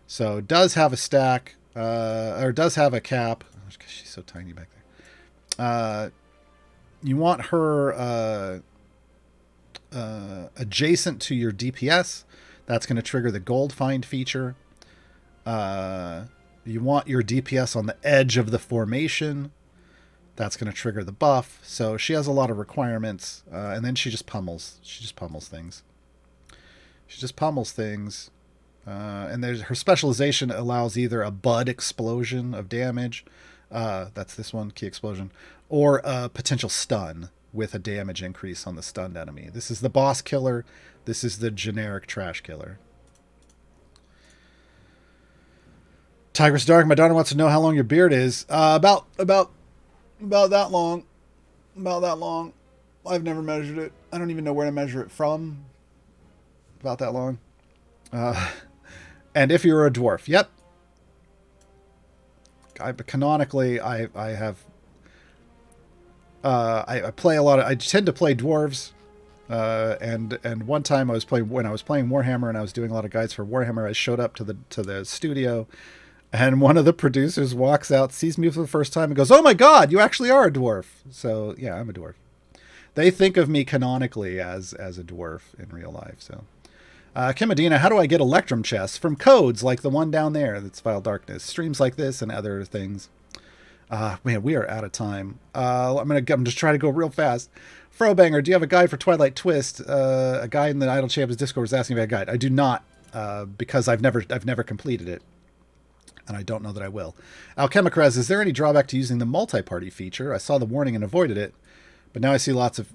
So it does have a stack, or does have a cap. She's so tiny back there. You want her adjacent to your DPS. That's going to trigger the gold find feature. You want your DPS on the edge of the formation. That's going to trigger the buff. So she has a lot of requirements. And then she just pummels. things. And her specialization allows either a bud explosion of damage. That's this one, key explosion. Or a potential stun with a damage increase on the stunned enemy. This is the boss killer. This is the generic trash killer. Tigress Dark, my daughter wants to know how long your beard is. About that long. About that long. I've never measured it. I don't even know where to measure it from. About that long. And if you're a dwarf, yep. Canonically, I have... I play a lot of... I tend to play dwarves. And one time when I was playing Warhammer and I was doing a lot of guides for Warhammer, I showed up to the studio. And one of the producers walks out, sees me for the first time, and goes, "Oh my God, you actually are a dwarf." So yeah, I'm a dwarf. They think of me canonically as a dwarf in real life. So, Kim Medina, how do I get Electrum chests? From codes like the one down there that's Vile Darkness, streams like this, and other things. Man, we are out of time. I'm just trying to go real fast. Frobanger, do you have a guide for Twilight Twist? A guy in the Idle Champions Discord was asking about a guide. I do not, because I've never completed it, and I don't know that I will. Alchemicrez, is there any drawback to using the multi-party feature? I saw the warning and avoided it, but now I see lots of...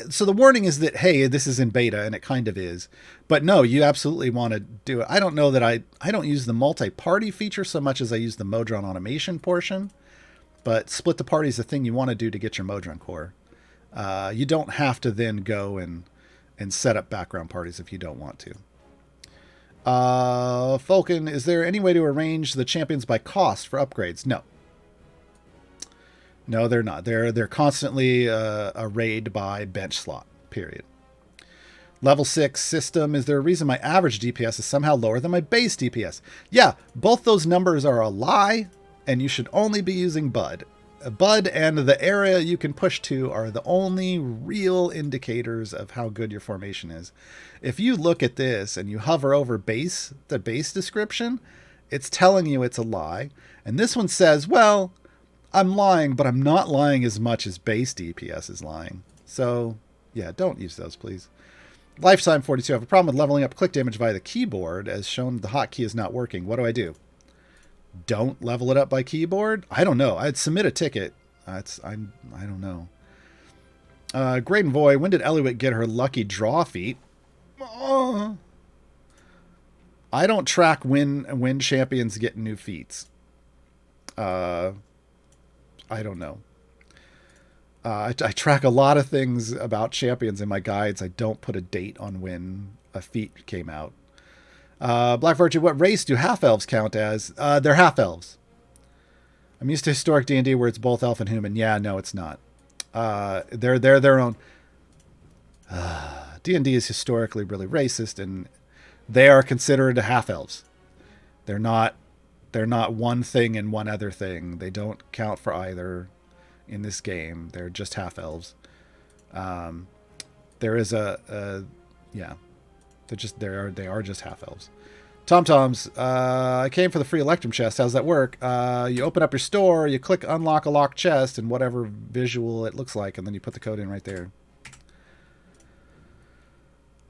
so the warning is that, hey, this is in beta, and it kind of is. But no, you absolutely want to do it. I don't know that I don't use the multi-party feature so much as I use the Modron automation portion. But split the party is the thing you want to do to get your Modron core. You don't have to then go and set up background parties if you don't want to. Falcon, is there any way to arrange the champions by cost for upgrades? No. No, they're not. They're constantly arrayed by bench slot, period. Level 6 system, is there a reason my average DPS is somehow lower than my base DPS? Yeah, both those numbers are a lie. And you should only be using Bud. Bud and the area you can push to are the only real indicators of how good your formation is. If you look at this and you hover over the base description, it's telling you it's a lie. And this one says, well, I'm lying, but I'm not lying as much as base DPS is lying. So, yeah, don't use those, please. Lifetime 42, I have a problem with leveling up click damage via the keyboard. As shown, the hotkey is not working. What do I do? Don't level it up by keyboard? I don't know. I'd submit a ticket. I don't know. Graydon Voy, when did Eliwick get her lucky draw feat? I don't track when champions get new feats. I don't know. I track a lot of things about champions in my guides. I don't put a date on when a feat came out. Black Virtue, what race do half-elves count as? They're half-elves. I'm used to historic D&D where it's both elf and human. Yeah, no, it's not. They're their own... D&D is historically really racist, and they are considered half-elves. They're not one thing and one other thing. They don't count for either in this game. They're just half-elves. There is yeah. They are just half elves. Tom-toms, I came for the free Electrum chest. How's that work? You open up your store, you click unlock a locked chest, and whatever visual it looks like, and then you put the code in right there.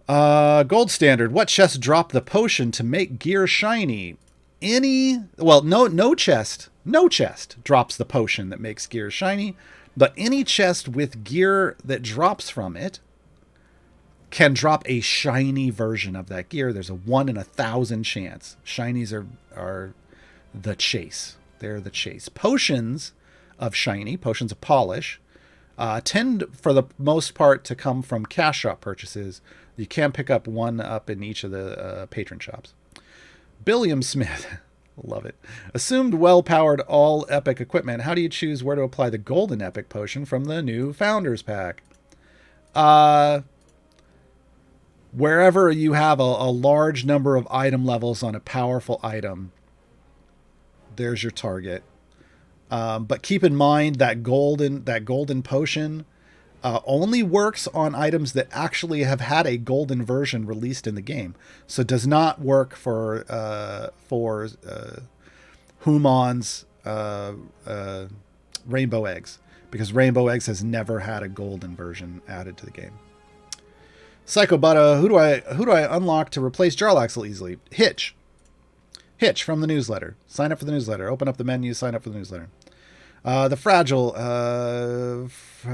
Gold standard. What chest drop the potion to make gear shiny? No chest drops the potion that makes gear shiny, but any chest with gear that drops from it can drop a shiny version of that gear. There's a 1 in 1,000 chance. Shinies are the chase. They're the chase. Potions of shiny, potions of polish, tend for the most part to come from cash shop purchases. You can pick up one up in each of the patron shops. Billiam Smith, love it. Assumed well-powered all epic equipment. How do you choose where to apply the golden epic potion from the new Founders Pack? Wherever you have a large number of item levels on a powerful item, there's your target. But keep in mind that golden potion only works on items that actually have had a golden version released in the game. So it does not work for Humon's Rainbow Eggs, because Rainbow Eggs has never had a golden version added to the game. Psycho Butter, who do I unlock to replace Jarlaxel easily? Hitch from the newsletter. Sign up for the newsletter. Open up the menu, sign up for the newsletter. The Fragile,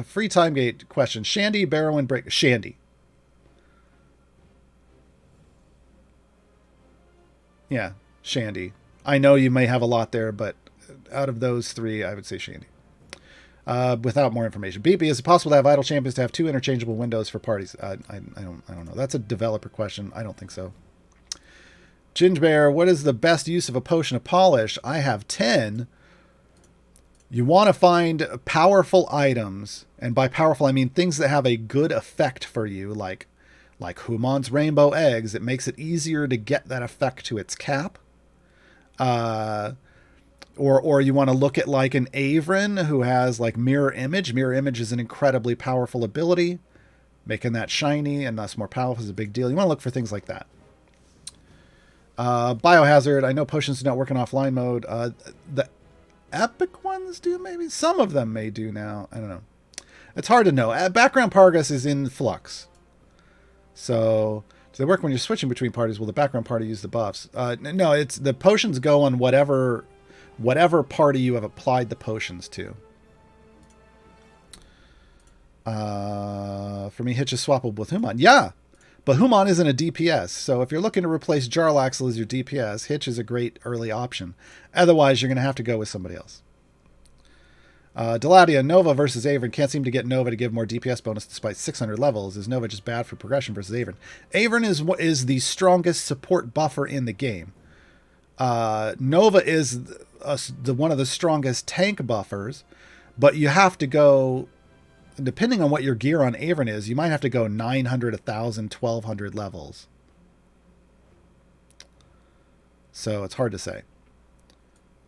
free time gate question. Shandy, Barrow, and Break. Shandy. Yeah, Shandy. I know you may have a lot there, but out of those three, I would say Shandy. Without more information. BP, is it possible to have idle champions to have 2 interchangeable windows for parties? I don't know. That's a developer question. I don't think so. Ginge Bear, what is the best use of a potion of polish? I have 10. You want to find powerful items, and by powerful I mean things that have a good effect for you, like Humon's Rainbow Eggs. It makes it easier to get that effect to its cap. Or you want to look at like an Avrin who has like mirror image. Mirror image is an incredibly powerful ability. Making that shiny and thus more powerful is a big deal. You want to look for things like that. Biohazard. I know potions do not work in offline mode. The epic ones do, maybe. Some of them may do now. I don't know. It's hard to know. Background progress is in flux. So, do they work when you're switching between parties? Will the background party use the buffs? No, it's the potions go on whatever party you have applied the potions to. For me, Hitch is swappable with Human. Yeah, but Human isn't a DPS. So if you're looking to replace Jarlaxel as your DPS, Hitch is a great early option. Otherwise, you're going to have to go with somebody else. Deladia, Nova versus Avon. Can't seem to get Nova to give more DPS bonus despite 600 levels. Is Nova just bad for progression versus Avon? Avon is the strongest support buffer in the game. Nova is one of the strongest tank buffers, but you have to go, depending on what your gear on Avon is, you might have to go 900, 1,000, 1,200 levels. So it's hard to say.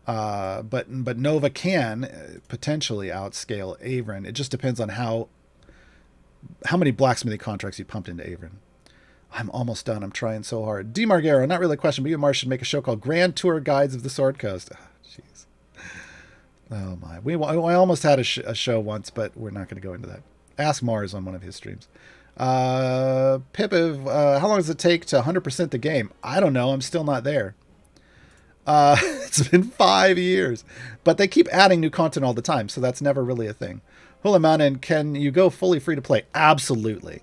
But Nova can potentially outscale Avon. It just depends on how many blacksmithing contracts you pumped into Avon. I'm almost done. I'm trying so hard. D. Margaro, not really a question, but you and Marsh should make a show called Grand Tour Guides of the Sword Coast. Jeez. Oh my. We almost had a show once, but we're not going to go into that. Ask Mars on one of his streams. Pipiv, how long does it take to 100% the game? I don't know. I'm still not there. It's been 5 years, but they keep adding new content all the time, so that's never really a thing. Hula Mountain, can you go fully free to play? Absolutely.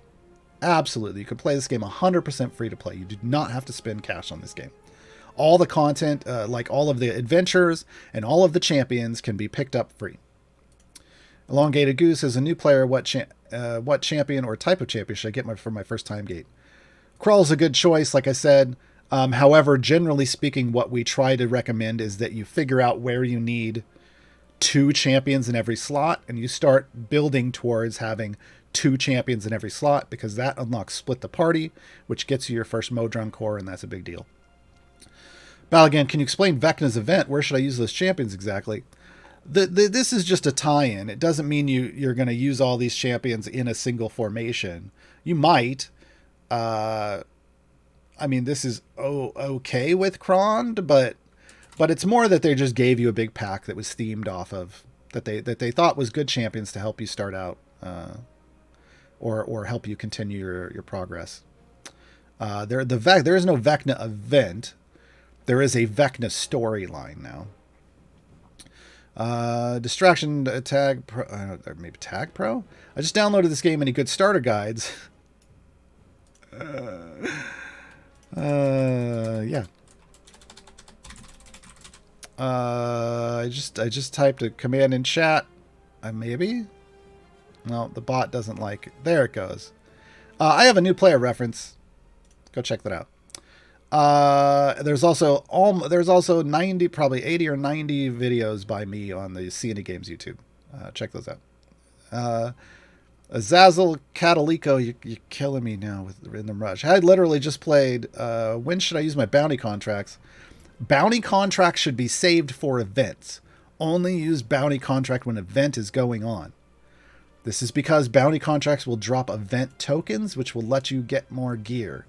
Absolutely. You can play this game 100% free to play. You do not have to spend cash on this game. All the content, like all of the adventures and all of the champions, can be picked up free. Elongated Goose, as a new player, what champion or type of champion should I get for my first time gate? Crawl's a good choice, like I said. However, generally speaking, what we try to recommend is that you figure out where you need 2 champions in every slot, and you start building towards having 2 champions in every slot, because that unlocks Split the Party, which gets you your first Modron core, and that's a big deal. Balagan, can you explain Vecna's event? Where should I use those champions exactly? This is just a tie-in. It doesn't mean you're going to use all these champions in a single formation. You might. I mean, this is okay with Krond, but it's more that they just gave you a big pack that was themed off of that they thought was good champions to help you start out, or help you continue your progress. There is no Vecna event. There is a Vecna storyline now. Distraction Tag Pro, or maybe Tag Pro. I just downloaded this game. Any good starter guides? Yeah. I just typed a command in chat. Maybe? No, the bot doesn't like it. There it goes. I have a new player reference. Go check that out. There's also 90, probably 80 or 90 videos by me on the C&E Games YouTube. Check those out. Azazel Catalico, you're killing me now with Rhythm Rush. I literally just played, when should I use my bounty contracts? Bounty contracts should be saved for events. Only use bounty contract when event is going on. This is because bounty contracts will drop event tokens, which will let you get more gear.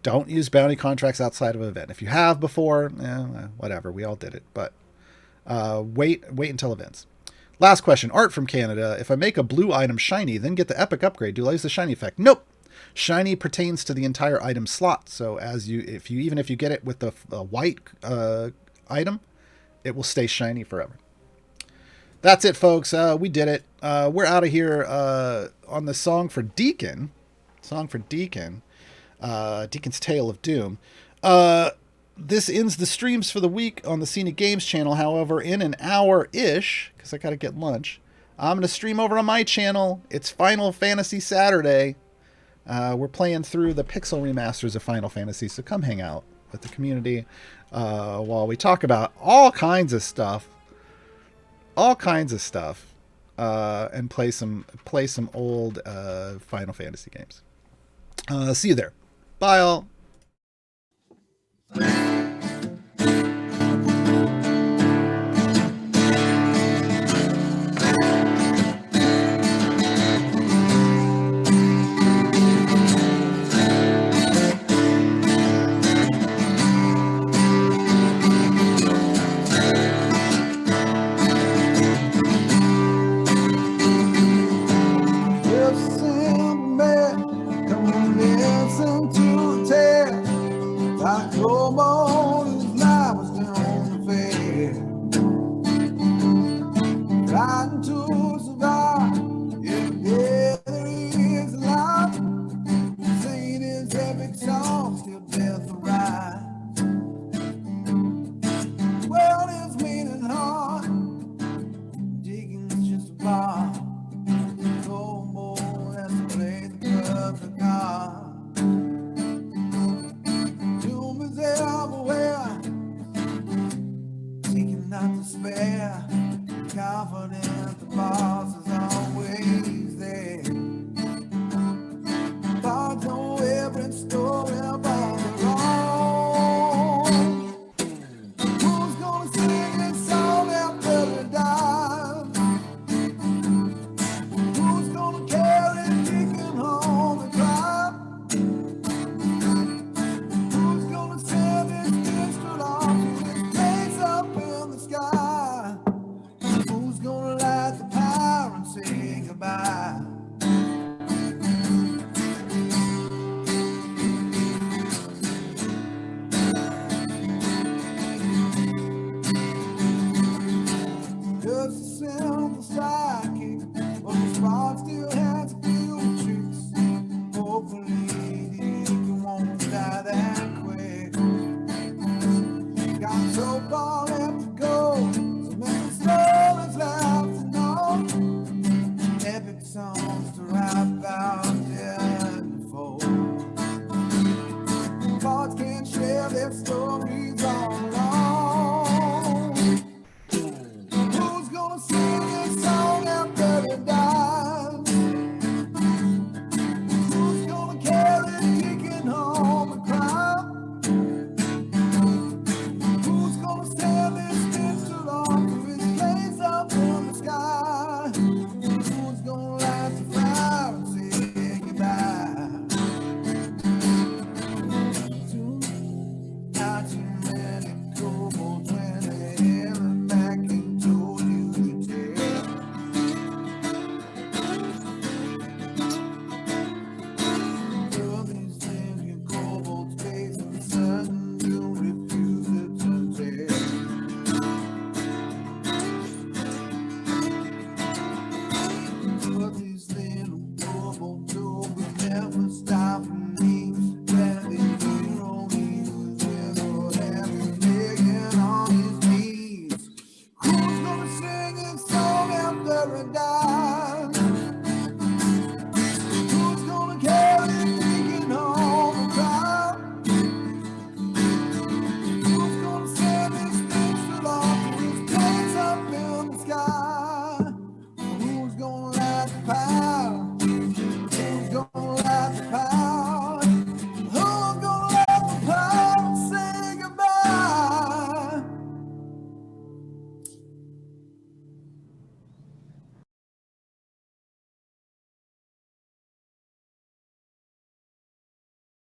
Don't use bounty contracts outside of an event. If you have before, whatever, we all did it. But wait until events. Last question. Art from Canada. If I make a blue item shiny, then get the epic upgrade, do I use the shiny effect? Nope. Shiny pertains to the entire item slot. So if you get it with the white item, it will stay shiny forever. That's it, folks. We did it. We're out of here on the song for Deacon. Deacon's Tale of Doom. This ends the streams for the week on the Scenic Games channel. However, in an hour-ish, because I got to get lunch, I'm going to stream over on my channel. It's Final Fantasy Saturday. We're playing through the pixel remasters of Final Fantasy, so come hang out with the community while we talk about all kinds of stuff, and play some old Final Fantasy games. See you there. Bye, all. heart still has a few tricks. Hopefully, Deacon won't die that quick. Got so far left to go, so many stories left to know. Epic songs to rap about.